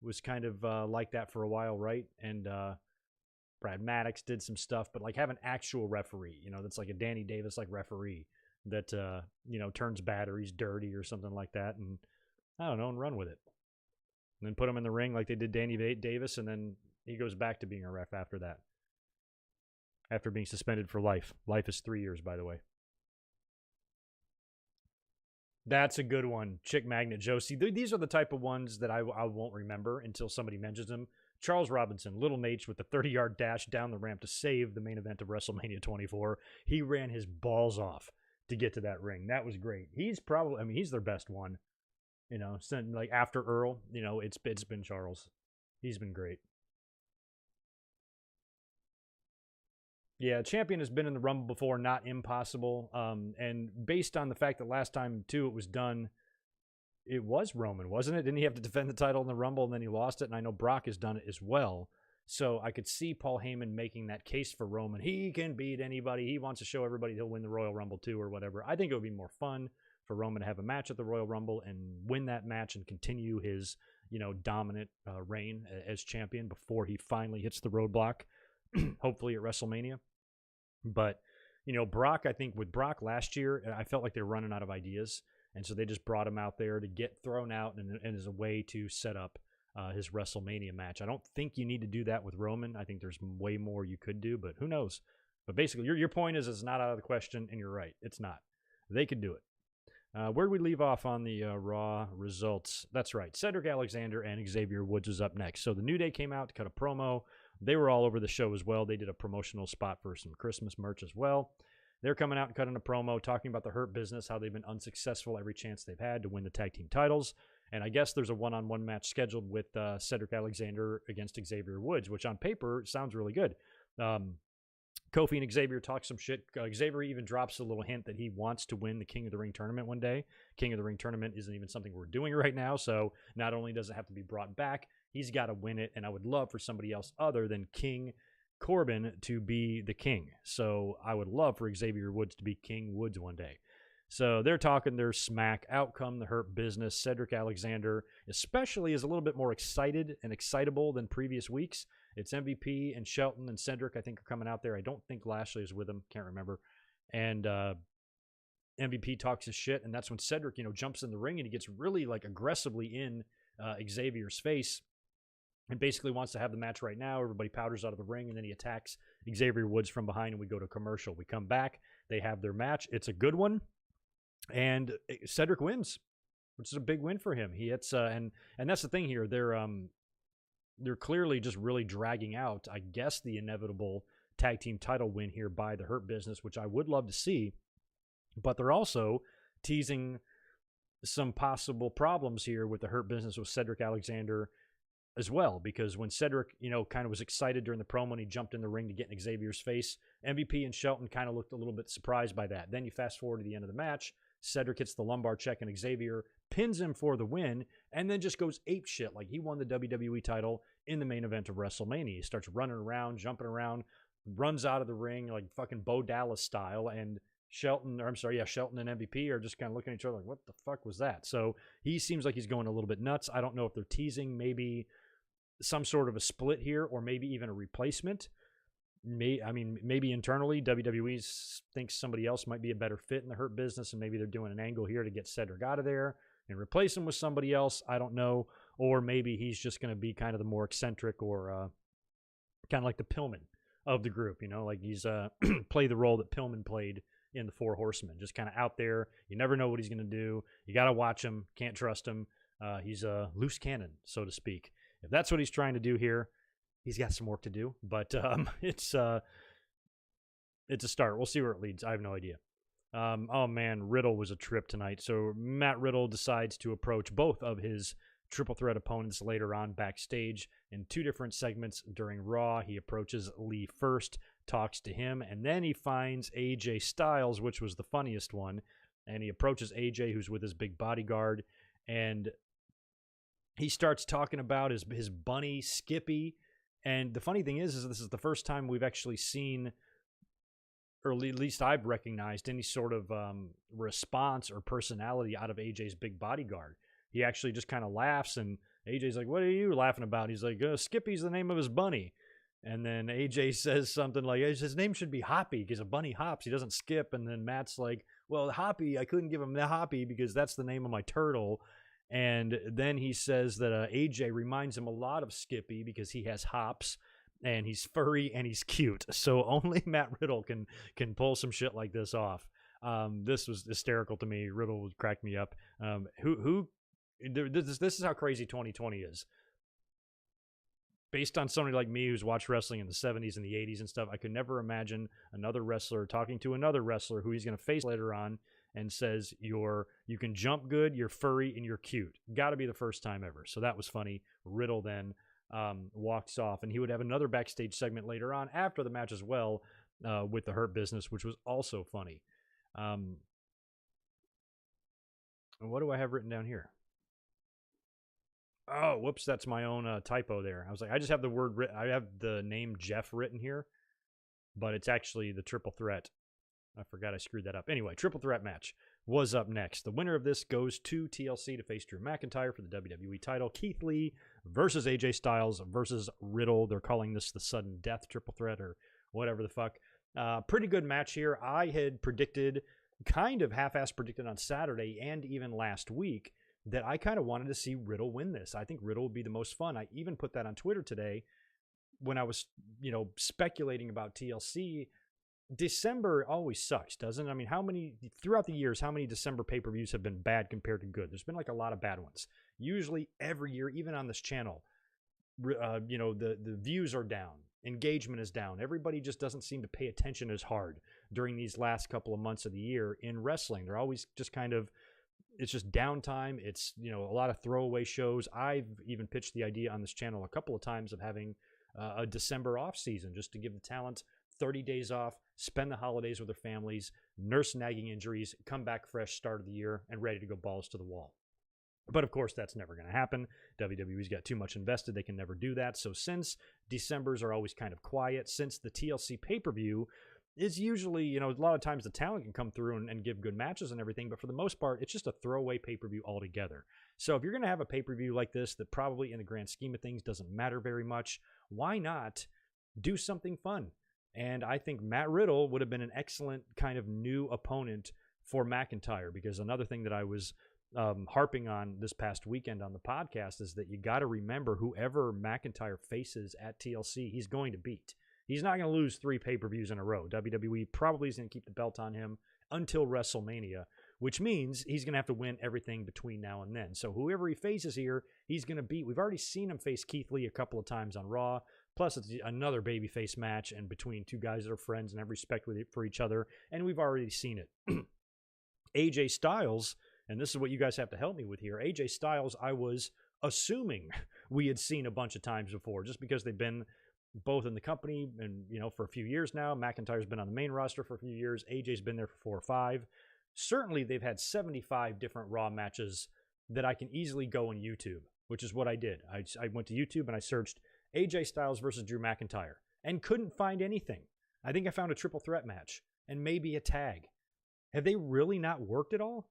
was kind of like that for a while, right? And Brad Maddox did some stuff, but like have an actual referee, that's like a Danny Davis like referee that turns batteries dirty or something like that, and I don't know, and run with it. And then put him in the ring like they did Danny Davis, and then he goes back to being a ref after that. After being suspended for life. Life is 3 years, by the way. That's a good one. Chick Magnet Josie. These are the type of ones that I won't remember until somebody mentions them. Charles Robinson, Little Nate with the 30-yard dash down the ramp to save the main event of WrestleMania 24. He ran his balls off to get to that ring. That was great. He's probably, he's their best one. Like after Earl, it's been Charles. He's been great. Yeah, champion has been in the Rumble before, not impossible. And based on the fact that last time, too, it was done, it was Roman, wasn't it? Didn't he have to defend the title in the Rumble, and then he lost it? And I know Brock has done it as well. So I could see Paul Heyman making that case for Roman. He can beat anybody. He wants to show everybody he'll win the Royal Rumble, too, or whatever. I think it would be more fun for Roman to have a match at the Royal Rumble and win that match and continue his, dominant reign as champion before he finally hits the roadblock, hopefully at WrestleMania. But, Brock, I think with Brock last year, I felt like they were running out of ideas. And so they just brought him out there to get thrown out and as a way to set up his WrestleMania match. I don't think you need to do that with Roman. I think there's way more you could do, but who knows? But basically, your point is it's not out of the question, and you're right. It's not. They could do it. Where did we leave off on the Raw results? That's right. Cedric Alexander and Xavier Woods is up next. So the New Day came out to cut a promo. They were all over the show as well. They did a promotional spot for some Christmas merch as well. They're coming out and cutting a promo, talking about the Hurt Business, how they've been unsuccessful every chance they've had to win the tag team titles. And I guess there's a one-on-one match scheduled with Cedric Alexander against Xavier Woods, which on paper sounds really good. Kofi and Xavier talk some shit. Xavier even drops a little hint that he wants to win the King of the Ring tournament one day. King of the Ring tournament isn't even something we're doing right now, so not only does it have to be brought back, he's got to win it, and I would love for somebody else other than King Corbin to be the king. So I would love for Xavier Woods to be King Woods one day. So they're talking their smack. Out come the Hurt Business. Cedric Alexander especially is a little bit more excited and excitable than previous weeks. It's MVP and Shelton and Cedric, I think, are coming out there. I don't think Lashley is with him. Can't remember. And MVP talks his shit, and that's when Cedric, jumps in the ring and he gets really aggressively in Xavier's face. And basically wants to have the match right now. Everybody powders out of the ring, and then he attacks Xavier Woods from behind, and we go to commercial. We come back. They have their match. It's a good one, and Cedric wins, which is a big win for him. He hits, and that's the thing here. They're clearly just really dragging out, I guess, the inevitable tag team title win here by the Hurt Business, which I would love to see. But they're also teasing some possible problems here with the Hurt Business with Cedric Alexander as well, because when Cedric, kind of was excited during the promo and he jumped in the ring to get in Xavier's face, MVP and Shelton kind of looked a little bit surprised by that. Then you fast forward to the end of the match, Cedric hits the lumbar check and Xavier pins him for the win and then just goes ape shit like he won the WWE title in the main event of WrestleMania. He starts running around, jumping around, runs out of the ring like fucking Bo Dallas style, and Shelton and MVP are just kind of looking at each other like, what the fuck was that? So he seems like he's going a little bit nuts. I don't know if they're teasing maybe some sort of a split here or maybe even a replacement. Maybe internally WWE thinks somebody else might be a better fit in the Hurt Business, and maybe they're doing an angle here to get Cedric out of there and replace him with somebody else. I don't know. Or maybe he's just going to be kind of the more eccentric or kind of like the Pillman of the group, like he's play the role that Pillman played in the Four Horsemen, just kind of out there. You never know what he's going to do. You got to watch him. Can't trust him. He's a loose cannon, so to speak. If that's what he's trying to do here, he's got some work to do. But it's a start. We'll see where it leads. I have no idea. Oh, man, Riddle was a trip tonight. So Matt Riddle decides to approach both of his triple threat opponents later on backstage in two different segments during Raw. He approaches Lee first, talks to him, and then he finds AJ Styles, which was the funniest one. And he approaches AJ, who's with his big bodyguard, and he starts talking about his bunny, Skippy. And the funny thing is this is the first time we've actually seen, or at least I've recognized, any sort of response or personality out of AJ's big bodyguard. He actually just kind of laughs, and AJ's like, what are you laughing about? He's like, Skippy's the name of his bunny. And then AJ says something like, his name should be Hoppy because a bunny hops. He doesn't skip. And then Matt's like, well, Hoppy, I couldn't give him the Hoppy because that's the name of my turtle. And then he says that AJ reminds him a lot of Skippy because he has hops and he's furry and he's cute. So only Matt Riddle can pull some shit like this off. This was hysterical to me. Riddle would crack me up. This is how crazy 2020 is. Based on somebody like me who's watched wrestling in the 70s and the 80s and stuff, I could never imagine another wrestler talking to another wrestler who he's going to face later on and says, you can jump good, you're furry, and you're cute. Got to be the first time ever. So that was funny. Riddle then walks off, and he would have another backstage segment later on after the match as well, with the Hurt Business, which was also funny. What do I have written down here? Oh, whoops, that's my own typo there. I was like, I just have the word, I have the name Jeff written here, but it's actually the Triple Threat. I forgot I screwed that up. Anyway, Triple Threat match was up next. The winner of this goes to TLC to face Drew McIntyre for the WWE title. Keith Lee versus AJ Styles versus Riddle. They're calling this the sudden death Triple Threat or whatever the fuck. Pretty good match here. I had predicted, kind of half-ass predicted on Saturday and even last week, that I kind of wanted to see Riddle win this. I think Riddle would be the most fun. I even put that on Twitter today when I was, speculating about TLC. December always sucks, doesn't it? I mean, throughout the years, how many December pay-per-views have been bad compared to good? There's been like a lot of bad ones. Usually every year, even on this channel, the views are down. Engagement is down. Everybody just doesn't seem to pay attention as hard during these last couple of months of the year in wrestling. They're always just kind of, it's just downtime. It's, a lot of throwaway shows. I've even pitched the idea on this channel a couple of times of having a December off season just to give the talent 30 days off, spend the holidays with their families, nurse nagging injuries, come back fresh start of the year, and ready to go balls to the wall. But of course, that's never going to happen. WWE's got too much invested. They can never do that. So since Decembers are always kind of quiet, since the TLC pay-per-view is usually, a lot of times the talent can come through and give good matches and everything, but for the most part, it's just a throwaway pay-per-view altogether. So if you're going to have a pay-per-view like this that probably in the grand scheme of things doesn't matter very much, why not do something fun? And I think Matt Riddle would have been an excellent kind of new opponent for McIntyre, because another thing that I was harping on this past weekend on the podcast is that you got to remember whoever McIntyre faces at TLC, he's going to beat. He's not going to lose 3 pay-per-views in a row. WWE probably is going to keep the belt on him until WrestleMania, which means he's going to have to win everything between now and then. So whoever he faces here, he's going to beat. We've already seen him face Keith Lee a couple of times on Raw. Plus, it's another babyface match and between two guys that are friends and have respect for each other, and we've already seen it. AJ Styles, and this is what you guys have to help me with here, AJ Styles, I was assuming we had seen a bunch of times before, just because they've been both in the company and, for a few years now. McIntyre's been on the main roster for a few years. AJ's been there for 4 or 5. Certainly, they've had 75 different Raw matches that I can easily go on YouTube, which is what I did. I went to YouTube and I searched AJ Styles versus Drew McIntyre and couldn't find anything. I think I found a triple threat match and maybe a tag. Have they really not worked at all?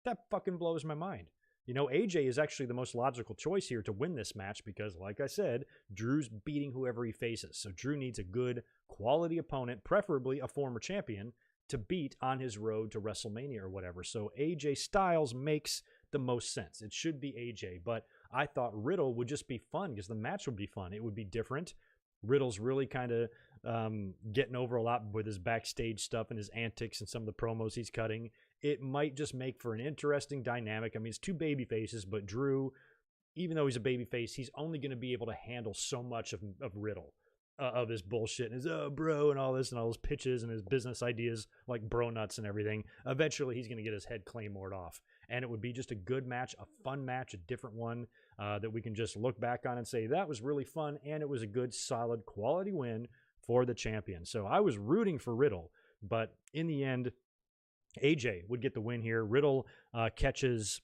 That fucking blows my mind. AJ is actually the most logical choice here to win this match because, like I said, Drew's beating whoever he faces. So Drew needs a good quality opponent, preferably a former champion, to beat on his road to WrestleMania or whatever. So AJ Styles makes the most sense. It should be AJ, but I thought Riddle would just be fun because the match would be fun. It would be different. Riddle's really kind of getting over a lot with his backstage stuff and his antics and some of the promos he's cutting. It might just make for an interesting dynamic. I mean, it's 2 baby faces, but Drew, even though he's a baby face, he's only going to be able to handle so much of Riddle, of his bullshit and his bro and all this and all his pitches and his business ideas like bro nuts and everything. Eventually, he's going to get his head claymored off. And it would be just a good match, a fun match, a different one that we can just look back on and say, that was really fun, and it was a good, solid, quality win for the champion. So I was rooting for Riddle, but in the end, AJ would get the win here. Riddle catches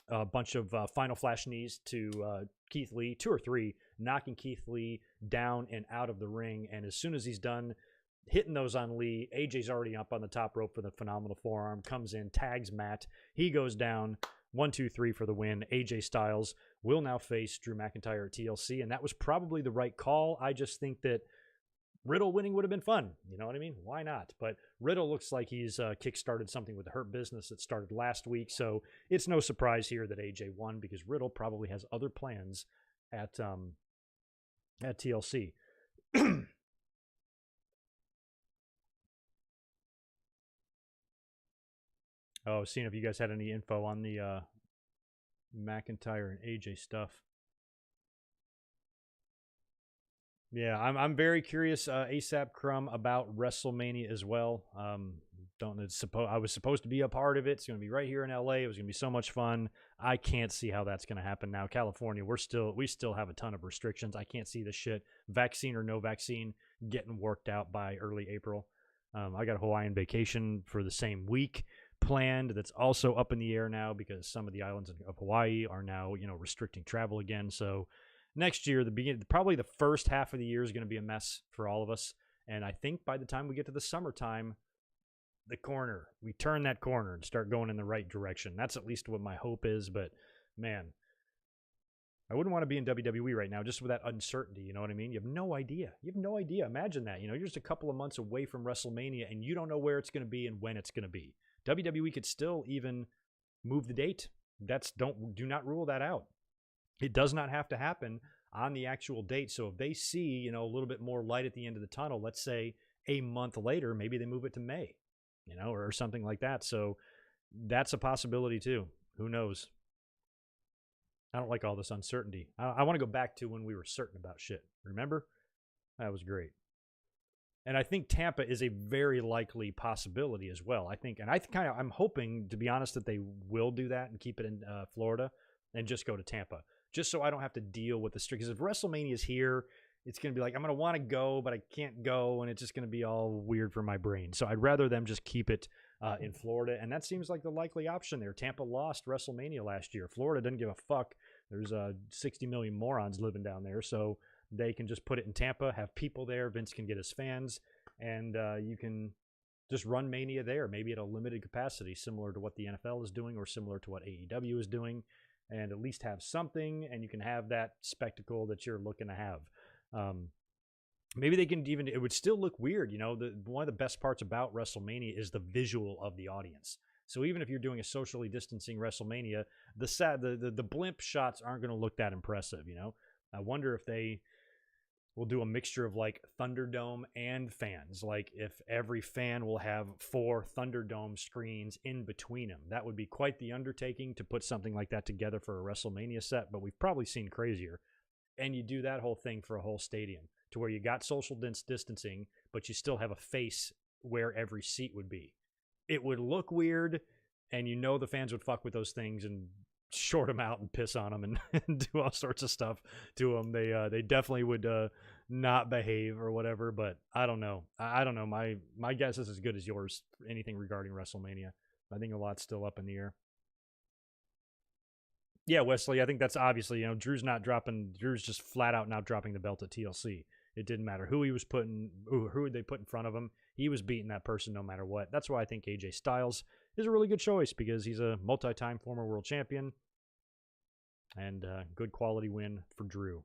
a bunch of final flash knees to Keith Lee, 2 or 3, knocking Keith Lee down and out of the ring. And as soon as he's done hitting those on Lee, AJ's already up on the top rope for the phenomenal forearm, comes in, tags Matt. He goes down, 1, 2, 3 for the win. AJ Styles will now face Drew McIntyre at TLC, and that was probably the right call. I just think that Riddle winning would have been fun. You know what I mean? Why not? But Riddle looks like he's kick-started something with the Hurt Business that started last week, so it's no surprise here that AJ won because Riddle probably has other plans at TLC. Oh, seeing if you guys had any info on the McIntyre and AJ stuff. Yeah, I'm very curious, ASAP Crumb, about WrestleMania as well. I was supposed to be a part of it. It's going to be right here in LA. It was going to be so much fun. I can't see how that's going to happen now. California, we still have a ton of restrictions. I can't see this shit, vaccine or no vaccine, getting worked out by early April. I got a Hawaiian vacation for the same week planned that's also up in the air now because some of the islands of Hawaii are now, restricting travel again. So next year, probably the first half of the year is going to be a mess for all of us. And I think by the time we get to the summertime, we turn that corner and start going in the right direction. That's at least what my hope is. But man, I wouldn't want to be in WWE right now just with that uncertainty. You know what I mean? You have no idea. Imagine that. You're just a couple of months away from WrestleMania and you don't know where it's going to be and when it's going to be. WWE could still even move the date. Do not rule that out. It does not have to happen on the actual date. So if they see, a little bit more light at the end of the tunnel, let's say a month later, maybe they move it to May, or something like that. So that's a possibility too. Who knows? I don't like all this uncertainty. I want to go back to when we were certain about shit. Remember? That was great. And I think Tampa is a very likely possibility as well. I'm hoping, to be honest, that they will do that and keep it in Florida and just go to Tampa, just so I don't have to deal with the strict. Because if WrestleMania is here, it's going to be like, I'm going to want to go, but I can't go, and it's just going to be all weird for my brain. So I'd rather them just keep it in Florida, and that seems like the likely option there. Tampa lost WrestleMania last year. Florida doesn't give a fuck. There's 60 million morons living down there, so they can just put it in Tampa, have people there. Vince can get his fans, and you can just run Mania there, maybe at a limited capacity, similar to what the NFL is doing or similar to what AEW is doing, and at least have something, and you can have that spectacle that you're looking to have. Maybe they can it would still look weird. One of the best parts about WrestleMania is the visual of the audience. So even if you're doing a socially distancing WrestleMania, the blimp shots aren't going to look that impressive. I wonder if they will do a mixture of like Thunderdome and fans. Like if every fan will have 4 Thunderdome screens in between them. That would be quite the undertaking to put something like that together for a WrestleMania set, but we've probably seen crazier. And you do that whole thing for a whole stadium to where you got social distancing, but you still have a face where every seat would be. It would look weird, and the fans would fuck with those things and short them out and piss on them and do all sorts of stuff to them. They definitely would not behave or whatever, but I don't know. I don't know. My guess is as good as yours for anything regarding WrestleMania. I think a lot's still up in the air. Yeah, Wesley, I think that's obviously, Drew's just flat out not dropping the belt at TLC. It didn't matter who they put in front of him. He was beating that person no matter what. That's why I think AJ Styles is a really good choice, because he's a multi-time former world champion and good quality win for Drew.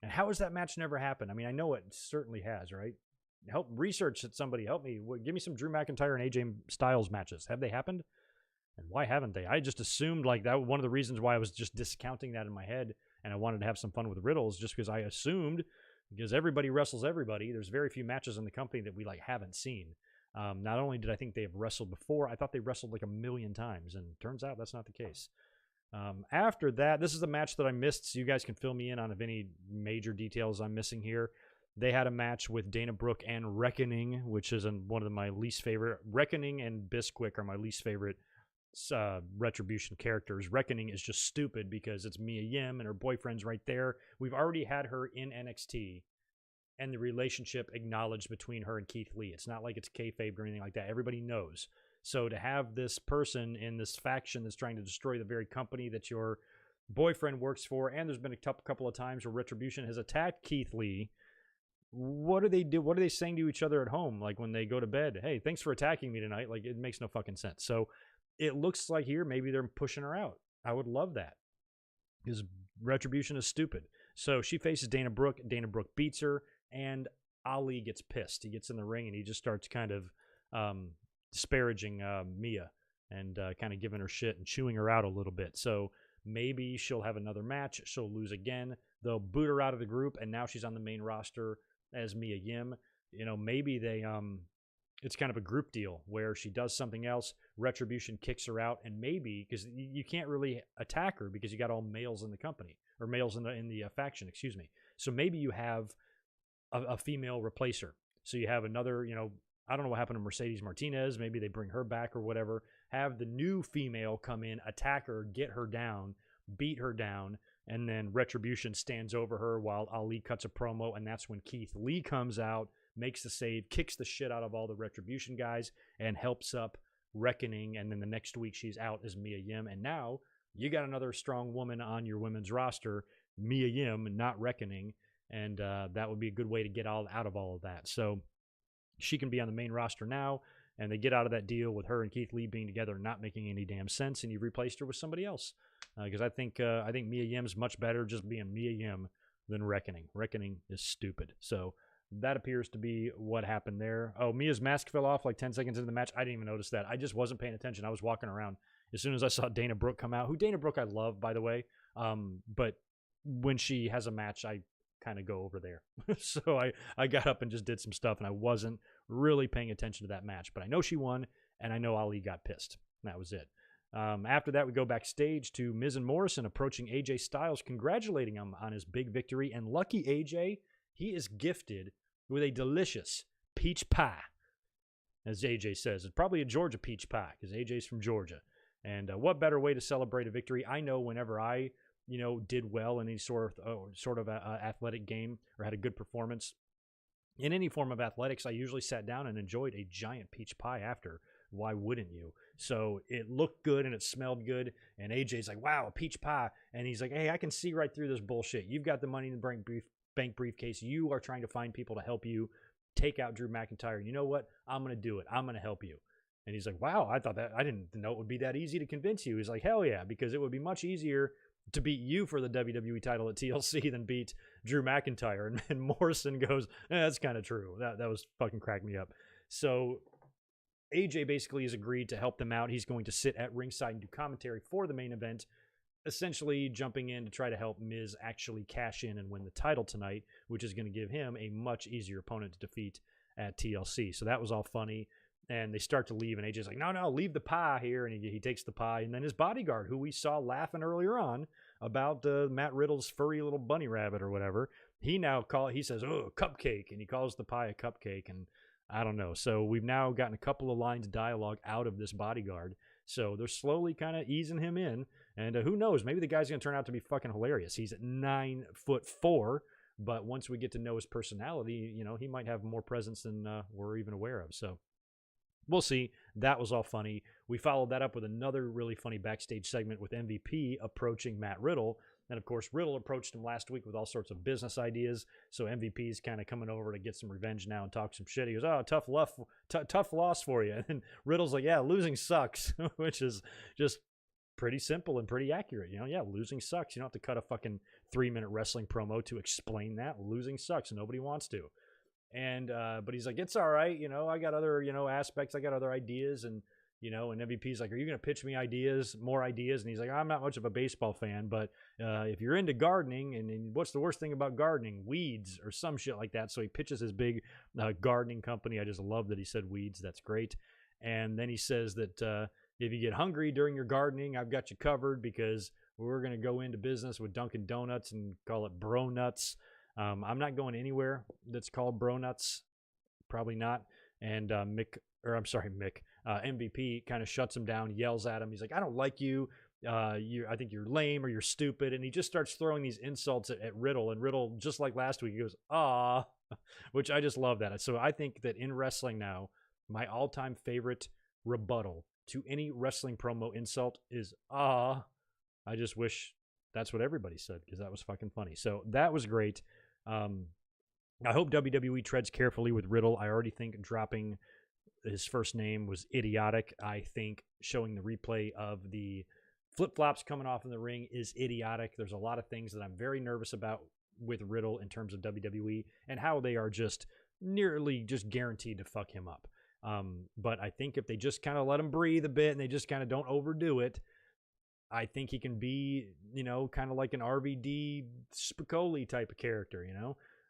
And how has that match never happened? I mean, I know it certainly has, right? Help research it. Somebody help me. Give me some Drew McIntyre and AJ Styles matches. Have they happened? And why haven't they? I just assumed like that. One of the reasons why I was just discounting that in my head and I wanted to have some fun with Riddle is just because I assumed, because everybody wrestles everybody, there's very few matches in the company that we haven't seen. Not only did I think they have wrestled before, I thought they wrestled like 1,000,000 times, and turns out that's not the case. After that, this is a match that I missed, so you guys can fill me in on if any major details I'm missing here. They had a match with Dana Brooke and Reckoning, which is one of my least favorite. Reckoning and Bisquick are my least favorite Retribution characters. Reckoning is just stupid because it's Mia Yim and her boyfriend's right there. We've already had her in NXT and the relationship acknowledged between her and Keith Lee. It's not like it's kayfabe or anything like that. Everybody knows. So to have this person in this faction that's trying to destroy the very company that your boyfriend works for, and there's been a couple of times where Retribution has attacked Keith Lee. What do they do? What are they saying to each other at home? Like when they go to bed, hey, thanks for attacking me tonight. Like it makes no fucking sense. So it looks like here maybe they're pushing her out. I would love that because Retribution is stupid. So she faces Dana Brooke. Dana Brooke beats her, and Ali gets pissed. He gets in the ring and he just starts kind of disparaging Mia and kind of giving her shit and chewing her out a little bit. So maybe she'll have another match. She'll lose again. They'll boot her out of the group, and now she's on the main roster as Mia Yim. Maybe they it's kind of a group deal where she does something else, Retribution kicks her out, and maybe, because you can't really attack her because you got all males in the company, or males in the faction, excuse me. So maybe you have a female replace her. So you have another, I don't know what happened to Mercedes Martinez. Maybe they bring her back or whatever. Have the new female come in, attack her, get her down, beat her down, And then Retribution stands over her while Ali cuts a promo, and that's when Keith Lee comes out, makes the save, kicks the shit out of all the Retribution guys, and helps up Reckoning. And then the next week she's out as Mia Yim. And now you got another strong woman on your women's roster, Mia Yim, not Reckoning. And that would be a good way to get out of all of that. So she can be on the main roster now, and they get out of that deal with her and Keith Lee being together, not making any damn sense, and you replaced her with somebody else. Because I think Mia Yim's much better just being Mia Yim than Reckoning. Reckoning is stupid. So that appears to be what happened there. Oh, Mia's mask fell off like 10 seconds into the match. I didn't even notice that. I just wasn't paying attention. I was walking around. As soon as I saw Dana Brooke come out, who Dana Brooke I love, by the way, but when she has a match, I kind of go over there. So I got up and just did some stuff, and I wasn't really paying attention to that match. But I know she won, and I know Ali got pissed. That was it. After that, we go backstage to Miz and Morrison approaching AJ Styles, congratulating him on his big victory. And lucky AJ, he is gifted with a delicious peach pie, as AJ says. It's probably a Georgia peach pie, because AJ's from Georgia. And what better way to celebrate a victory? I know whenever I did well in any sort of athletic game or had a good performance in any form of athletics, I usually sat down and enjoyed a giant peach pie after. Why wouldn't you? So it looked good and it smelled good. And AJ's like, wow, a peach pie. And he's like, hey, I can see right through this bullshit. You've got the money in the bank briefcase. You are trying to find people to help you take out Drew McIntyre. You know what? I'm going to do it. I'm going to help you. And he's like, wow, I didn't know it would be that easy to convince you. He's like, hell yeah, because it would be much easier to beat you for the WWE title at TLC than beat Drew McIntyre. And Morrison goes, that's kind of true. That was fucking crack me up. So AJ basically has agreed to help them out. He's going to sit at ringside and do commentary for the main event, essentially jumping in to try to help Miz actually cash in and win the title tonight, which is going to give him a much easier opponent to defeat at TLC. So that was all funny. And they start to leave, and AJ's like, no, leave the pie here. And he takes the pie. And then his bodyguard, who we saw laughing earlier on about Matt Riddle's furry little bunny rabbit or whatever, he says, oh, cupcake. And he calls the pie a cupcake. And I don't know. So we've now gotten a couple of lines of dialogue out of this bodyguard. So they're slowly kind of easing him in. And who knows? Maybe the guy's going to turn out to be fucking hilarious. He's at 9'4", but once we get to know his personality, he might have more presence than we're even aware of. So we'll see. That was all funny. We followed that up with another really funny backstage segment with MVP approaching Matt Riddle. And, of course, Riddle approached him last week with all sorts of business ideas. So MVP's kind of coming over to get some revenge now and talk some shit. He goes, oh, tough loss for you. And Riddle's like, yeah, losing sucks, which is just pretty simple and pretty accurate. Yeah, losing sucks. You don't have to cut a fucking 3-minute wrestling promo to explain that. Losing sucks. Nobody wants to. And but he's like, it's all right, I got other aspects, I got other ideas. And and MVP's like, are you gonna pitch me more ideas? And he's like, I'm not much of a baseball fan, but if you're into gardening, and what's the worst thing about gardening? Weeds or some shit like that. So he pitches his big gardening company. I just love that he said weeds. That's great. And then he says that if you get hungry during your gardening, I've got you covered, because we're gonna go into business with Dunkin' Donuts and call it Bro Nuts. I'm not going anywhere that's called Bro Nuts. Probably not. And MVP kind of shuts him down, yells at him. He's like, I don't like you. I think you're lame or you're stupid. And he just starts throwing these insults at Riddle. And Riddle, just like last week, he goes, ah, which I just love that. So I think that in wrestling now, my all-time favorite rebuttal to any wrestling promo insult is, ah. I just wish that's what everybody said, because that was fucking funny. So that was great. I hope WWE treads carefully with Riddle. I already think dropping his first name was idiotic. I think showing the replay of the flip-flops coming off in the ring is idiotic. There's a lot of things that I'm very nervous about with Riddle in terms of WWE and how they are just nearly just guaranteed to fuck him up. But I think if they just kind of let him breathe a bit and they just kind of don't overdo it, I think he can be, kind of like an RVD Spicoli type of character,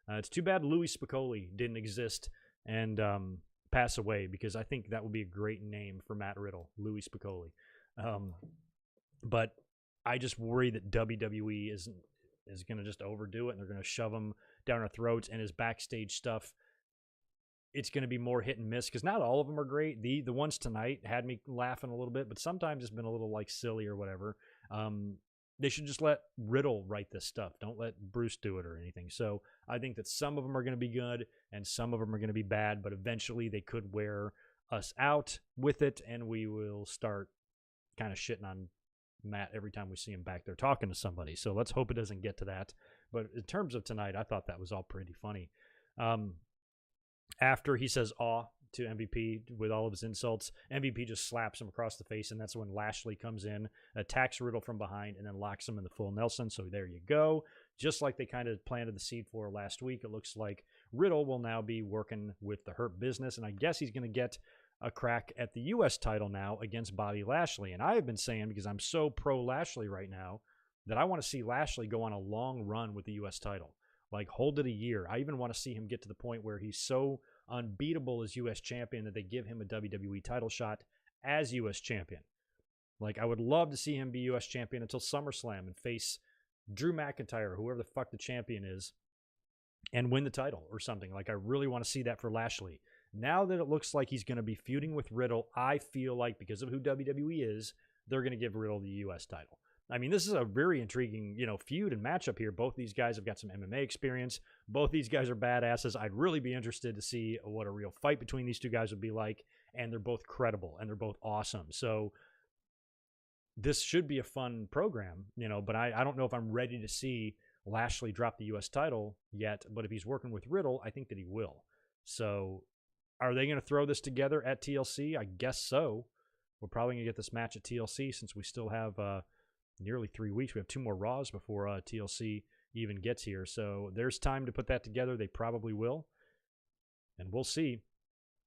It's too bad Louis Spicoli didn't exist and pass away, because I think that would be a great name for Matt Riddle, Louis Spicoli. But I just worry that WWE is going to just overdo it, and they're going to shove him down our throats, and his backstage stuff, it's going to be more hit and miss, because not all of them are great. The ones tonight had me laughing a little bit, but sometimes it's been a little like silly or whatever. they should just let Riddle write this stuff. Don't let Bruce do it or anything. So I think that some of them are going to be good and some of them are going to be bad, but eventually they could wear us out with it, and we will start kind of shitting on Matt every time we see him back there talking to somebody. So let's hope it doesn't get to that. But in terms of tonight, I thought that was all pretty funny. After he says aw to MVP with all of his insults, MVP just slaps him across the face, and that's when Lashley comes in, attacks Riddle from behind, and then locks him in the full Nelson. So there you go. Just like they kind of planted the seed for last week, it looks like Riddle will now be working with the Hurt Business, and I guess he's going to get a crack at the U.S. title now against Bobby Lashley. And I have been saying, because I'm so pro Lashley right now, that I want to see Lashley go on a long run with the U.S. title. Like, hold it a year. I even want to see him get to the point where he's so unbeatable as U.S. champion that they give him a WWE title shot as U.S. champion. Like, I would love to see him be U.S. champion until SummerSlam and face Drew McIntyre, whoever the fuck the champion is, and win the title or something. Like, I really want to see that for Lashley. Now that it looks like he's going to be feuding with Riddle, I feel like because of who WWE is, they're going to give Riddle the U.S. title. I mean, this is a very intriguing, feud and matchup here. Both these guys have got some MMA experience. Both these guys are badasses. I'd really be interested to see what a real fight between these two guys would be like. And they're both credible and they're both awesome. So this should be a fun program, but I don't know if I'm ready to see Lashley drop the U.S. title yet. But if he's working with Riddle, I think that he will. So are they going to throw this together at TLC? I guess so. We're probably going to get this match at TLC since we still have nearly 3 weeks. We have 2 more Raws before TLC even gets here. So there's time to put that together. They probably will. And we'll see.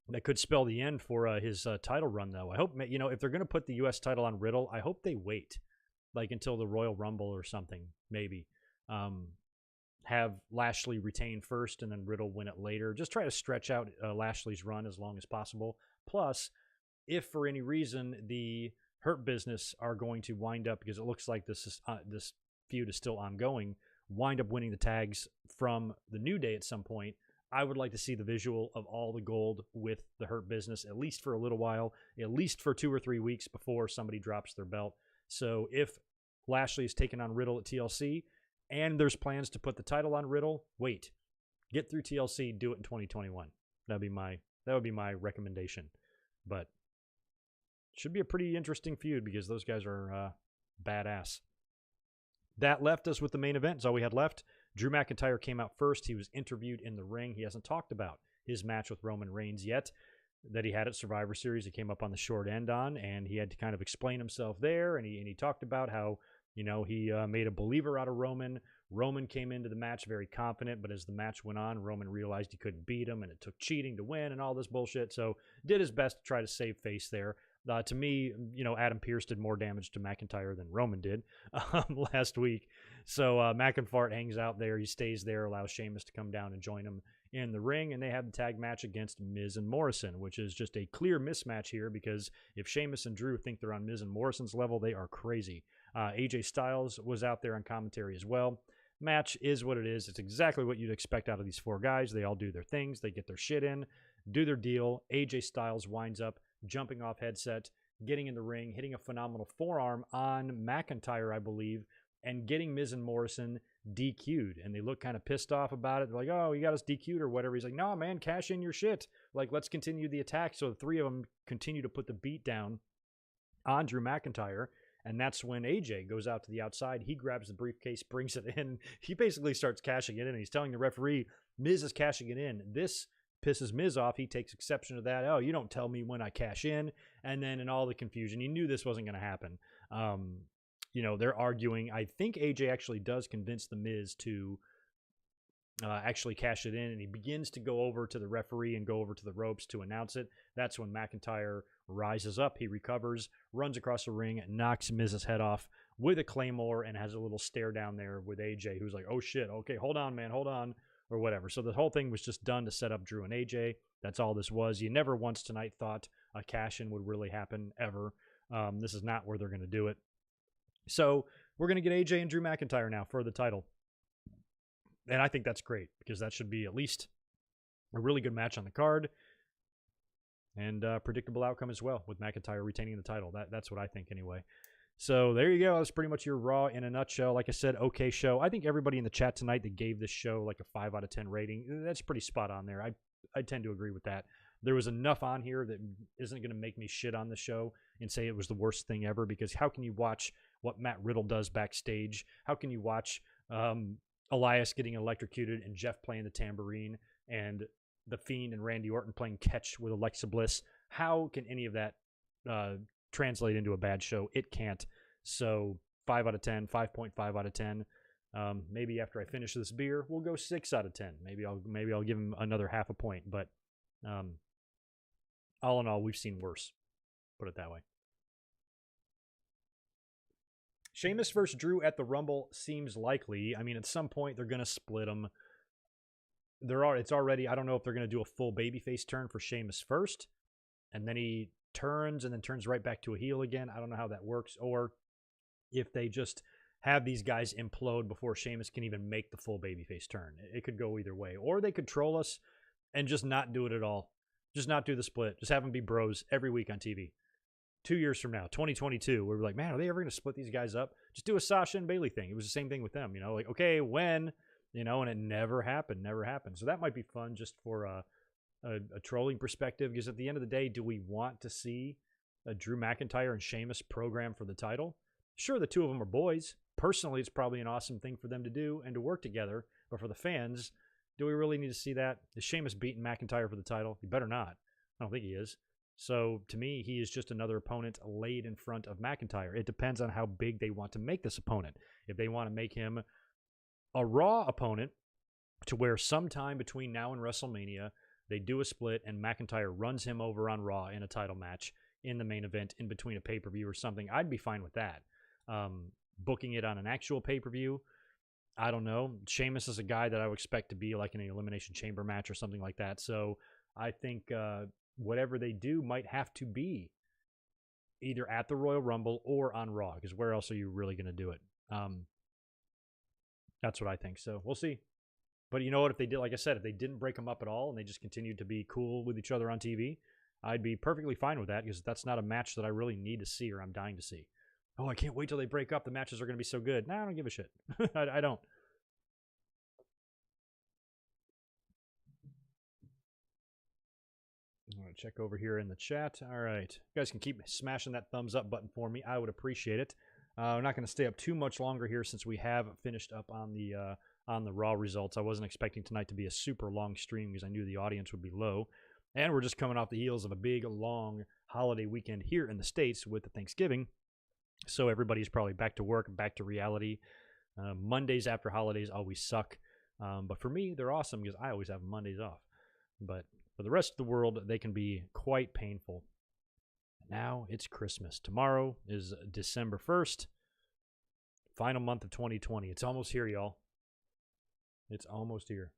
That could spell the end for his title run, though. I hope, if they're going to put the U.S. title on Riddle, I hope they wait, like until the Royal Rumble or something, maybe. Have Lashley retain first and then Riddle win it later. Just try to stretch out Lashley's run as long as possible. Plus, if for any reason the Hurt Business are going to wind up, because it looks like this feud is still ongoing, wind up winning the tags from the New Day at some point, I would like to see the visual of all the gold with the Hurt Business, at least for a little while, at least for 2 or 3 weeks before somebody drops their belt. So if Lashley is taking on Riddle at TLC, and there's plans to put the title on Riddle, wait. Get through TLC, do it in 2021. That would be my recommendation. But should be a pretty interesting feud because those guys are badass. That left us with the main event. That's all we had left. Drew McIntyre came out first. He was interviewed in the ring. He hasn't talked about his match with Roman Reigns yet that he had at Survivor Series. He came up on the short end on, and he had to kind of explain himself there. And he talked about how he made a believer out of Roman. Roman came into the match very confident, but as the match went on, Roman realized he couldn't beat him, and it took cheating to win and all this bullshit. So did his best to try to save face there. To me, Adam Pearce did more damage to McIntyre than Roman did last week. So McIntyre hangs out there. He stays there, allows Sheamus to come down and join him in the ring, and they have the tag match against Miz and Morrison, which is just a clear mismatch here because if Sheamus and Drew think they're on Miz and Morrison's level, they are crazy. AJ Styles was out there on commentary as well. Match is what it is. It's exactly what you'd expect out of these 4 guys. They all do their things. They get their shit in, do their deal. AJ Styles winds up jumping off headset, getting in the ring, hitting a phenomenal forearm on McIntyre, I believe, and getting Miz and Morrison DQ'd. And they look kind of pissed off about it. They're like, oh, you got us DQ'd or whatever. He's like, no, man, cash in your shit. Like, let's continue the attack. So the 3 of them continue to put the beat down on Drew McIntyre. And that's when AJ goes out to the outside. He grabs the briefcase, brings it in. He basically starts cashing it in. And he's telling the referee, Miz is cashing it in. This pisses Miz off. He takes exception to that. Oh, you don't tell me when I cash in. And then in all the confusion, he knew this wasn't going to happen. They're arguing. I think AJ actually does convince the Miz to actually cash it in, and he begins to go over to the referee and go over to the ropes to announce it. That's when McIntyre rises up. He recovers, runs across the ring, knocks Miz's head off with a Claymore, and has a little stare down there with AJ, who's like, oh shit, okay, hold on, man, hold on, or whatever. So the whole thing was just done to set up Drew and AJ. That's all this was. You never once tonight thought a cash-in would really happen, ever. This is not where they're going to do it. So we're going to get AJ and Drew McIntyre now for the title. And I think that's great because that should be at least a really good match on the card and predictable outcome as well with McIntyre retaining the title. That's what I think anyway. So there you go. That's pretty much your Raw in a nutshell. Like I said, okay show. I think everybody in the chat tonight that gave this show like a 5 out of 10 rating, that's pretty spot on there. I tend to agree with that. There was enough on here that isn't going to make me shit on the show and say it was the worst thing ever, because how can you watch what Matt Riddle does backstage? How can you watch Elias getting electrocuted and Jeff playing the tambourine and The Fiend and Randy Orton playing catch with Alexa Bliss? How can any of that translate into a bad show? It can't. So 5 out of 10, 5.5 out of 10. Maybe after I finish this beer, we'll go 6 out of 10. Maybe I'll give him another half a point, but all in all, we've seen worse. Put it that way. Sheamus versus Drew at the Rumble seems likely. I mean, at some point they're gonna split them. It's already. I don't know if they're gonna do a full babyface turn for Sheamus first, and then he turns and then turns right back to a heel again. I don't know how that works, or if they just have these guys implode before Sheamus can even make the full babyface turn. It could go either way, or they could troll us and just not do it at all. Just not do the split. Just have them be bros every week on TV. 2 years from now, 2022, we're like, man, are they ever going to split these guys up? Just do a Sasha and Bayley thing. It was the same thing with them, like, okay, when, and it never happened. So that might be fun just for a trolling perspective, because at the end of the day, do we want to see a Drew McIntyre and Sheamus program for the title? Sure, the two of them are boys. Personally, it's probably an awesome thing for them to do and to work together, but for the fans, do we really need to see that? Is Sheamus beating McIntyre for the title? He better not. I don't think he is. So, to me, he is just another opponent laid in front of McIntyre. It depends on how big they want to make this opponent. If they want to make him a Raw opponent to where sometime between now and WrestleMania, they do a split and McIntyre runs him over on Raw in a title match in the main event in between a pay-per-view or something, I'd be fine with that. Booking it on an actual pay-per-view, I don't know. Sheamus is a guy that I would expect to be like in an Elimination Chamber match or something like that. So I think whatever they do might have to be either at the Royal Rumble or on Raw, because where else are you really going to do it? That's what I think. So we'll see. But you know what? If they did, like I said, if they didn't break them up at all and they just continued to be cool with each other on TV, I'd be perfectly fine with that, because that's not a match that I really need to see or I'm dying to see. Oh, I can't wait till they break up. The matches are going to be so good. Nah, I don't give a shit. I don't. I'm going to check over here in the chat. All right. You guys can keep smashing that thumbs up button for me. I would appreciate it. I'm not going to stay up too much longer here since we have finished up on the Raw results. I wasn't expecting tonight to be a super long stream because I knew the audience would be low. And we're just coming off the heels of a big, long holiday weekend here in the States with the Thanksgiving. So everybody's probably back to work, back to reality. Mondays after holidays always suck. But for me, they're awesome because I always have Mondays off. But for the rest of the world, they can be quite painful. Now it's Christmas. Tomorrow is December 1st. Final month of 2020. It's almost here, y'all. It's almost here.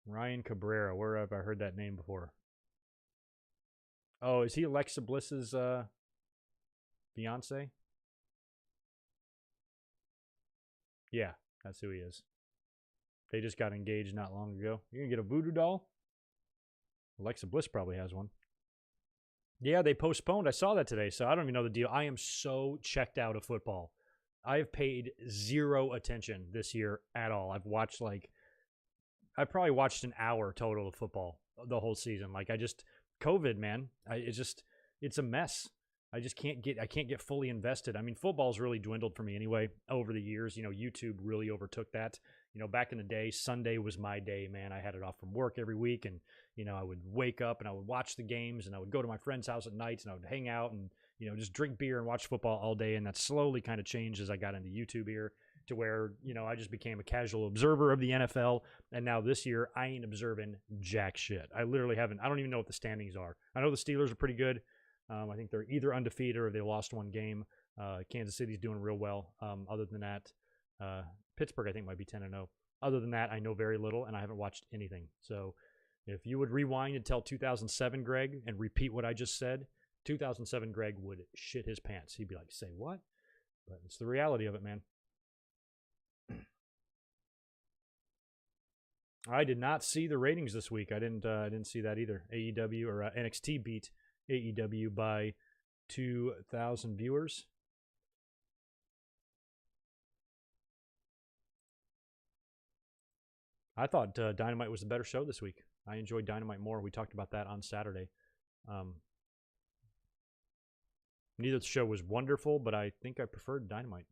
Ryan Cabrera. Where have I heard that name before? Oh, is he Alexa Bliss's fiance? Yeah, that's who he is. They just got engaged not long ago. You gonna get a voodoo doll? Alexa Bliss probably has one. Yeah, they postponed. I saw that today, so I don't even know the deal. I am so checked out of football. I have paid zero attention this year at all. I've probably watched an hour total of football the whole season. COVID, man. It's a mess. I can't get fully invested. I mean, football's really dwindled for me anyway over the years. YouTube really overtook that. Back in the day, Sunday was my day, man. I had it off from work every week, and I would wake up and I would watch the games, and I would go to my friend's house at night and I would hang out and just drink beer and watch football all day. And that slowly kind of changed as I got into YouTube here to where I just became a casual observer of the NFL. And now this year I ain't observing jack shit. I literally haven't. I don't even know what the standings are. I know the Steelers are pretty good. I think they're either undefeated or they lost one game. Kansas City's doing real well. Other than that, Pittsburgh, I think, might be 10-0. Other than that, I know very little, and I haven't watched anything. So if you would rewind until 2007, Greg, and repeat what I just said, 2007 Greg would shit his pants. He'd be like, say what? But it's the reality of it, man. I did not see the ratings this week. I didn't see that either. AEW or NXT beat AEW by 2,000 viewers. I thought Dynamite was the better show this week. I enjoyed Dynamite more. We talked about that on Saturday. Neither show was wonderful, but I think I preferred Dynamite.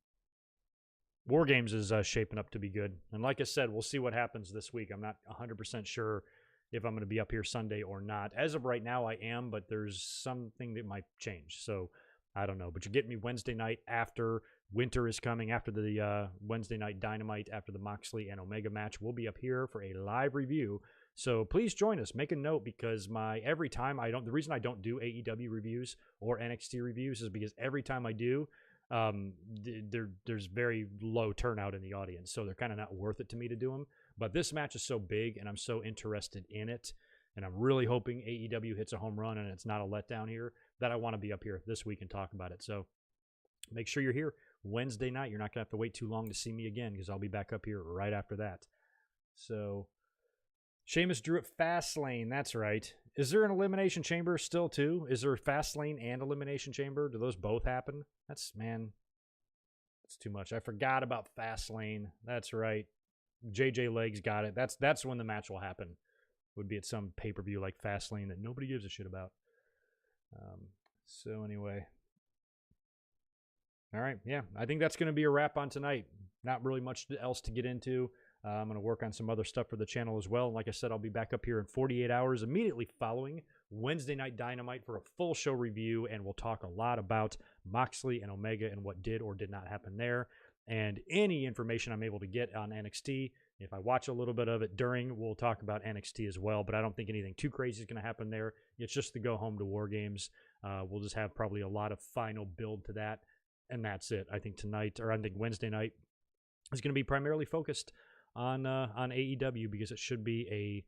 War Games is shaping up to be good. And like I said, we'll see what happens this week. I'm not 100% sure if I'm going to be up here Sunday or not. As of right now, I am, but there's something that might change. So I don't know. But you get me Wednesday night after Winter is coming, after the Wednesday night Dynamite, after the Moxley and Omega match. We'll be up here for a live review. So please join us. Make a note, because the reason I don't do AEW reviews or NXT reviews is because every time I do, there's very low turnout in the audience, so they're kind of not worth it to me to do them. But this match is so big, and I'm so interested in it, and I'm really hoping AEW hits a home run and it's not a letdown here, that I want to be up here this week and talk about it. So make sure you're here Wednesday night. You're not going to have to wait too long to see me again, because I'll be back up here right after that. So Sheamus Drew at Fastlane. That's right. Is there an Elimination Chamber still, too? Is there a Fastlane and Elimination Chamber? Do those both happen? That's too much. I forgot about Fastlane. That's right. JJ Legs got it. That's when the match will happen. Would be at some pay-per-view like Fastlane that nobody gives a shit about. So anyway. All right. Yeah, I think that's going to be a wrap on tonight. Not really much else to get into. I'm going to work on some other stuff for the channel as well. Like I said, I'll be back up here in 48 hours immediately following Wednesday Night Dynamite for a full show review, and we'll talk a lot about Moxley and Omega and what did or did not happen there, and any information I'm able to get on NXT. If I watch a little bit of it during, we'll talk about NXT as well, but I don't think anything too crazy is going to happen there. It's just to go home to War Games. We'll just have probably a lot of final build to that, and that's it. I think Wednesday night is going to be primarily focused on AEW, because it should be a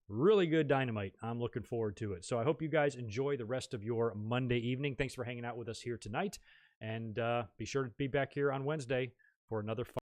really good Dynamite. I'm looking forward to it. So I hope you guys enjoy the rest of your Monday evening. Thanks for hanging out with us here tonight, and be sure to be back here on Wednesday for another fun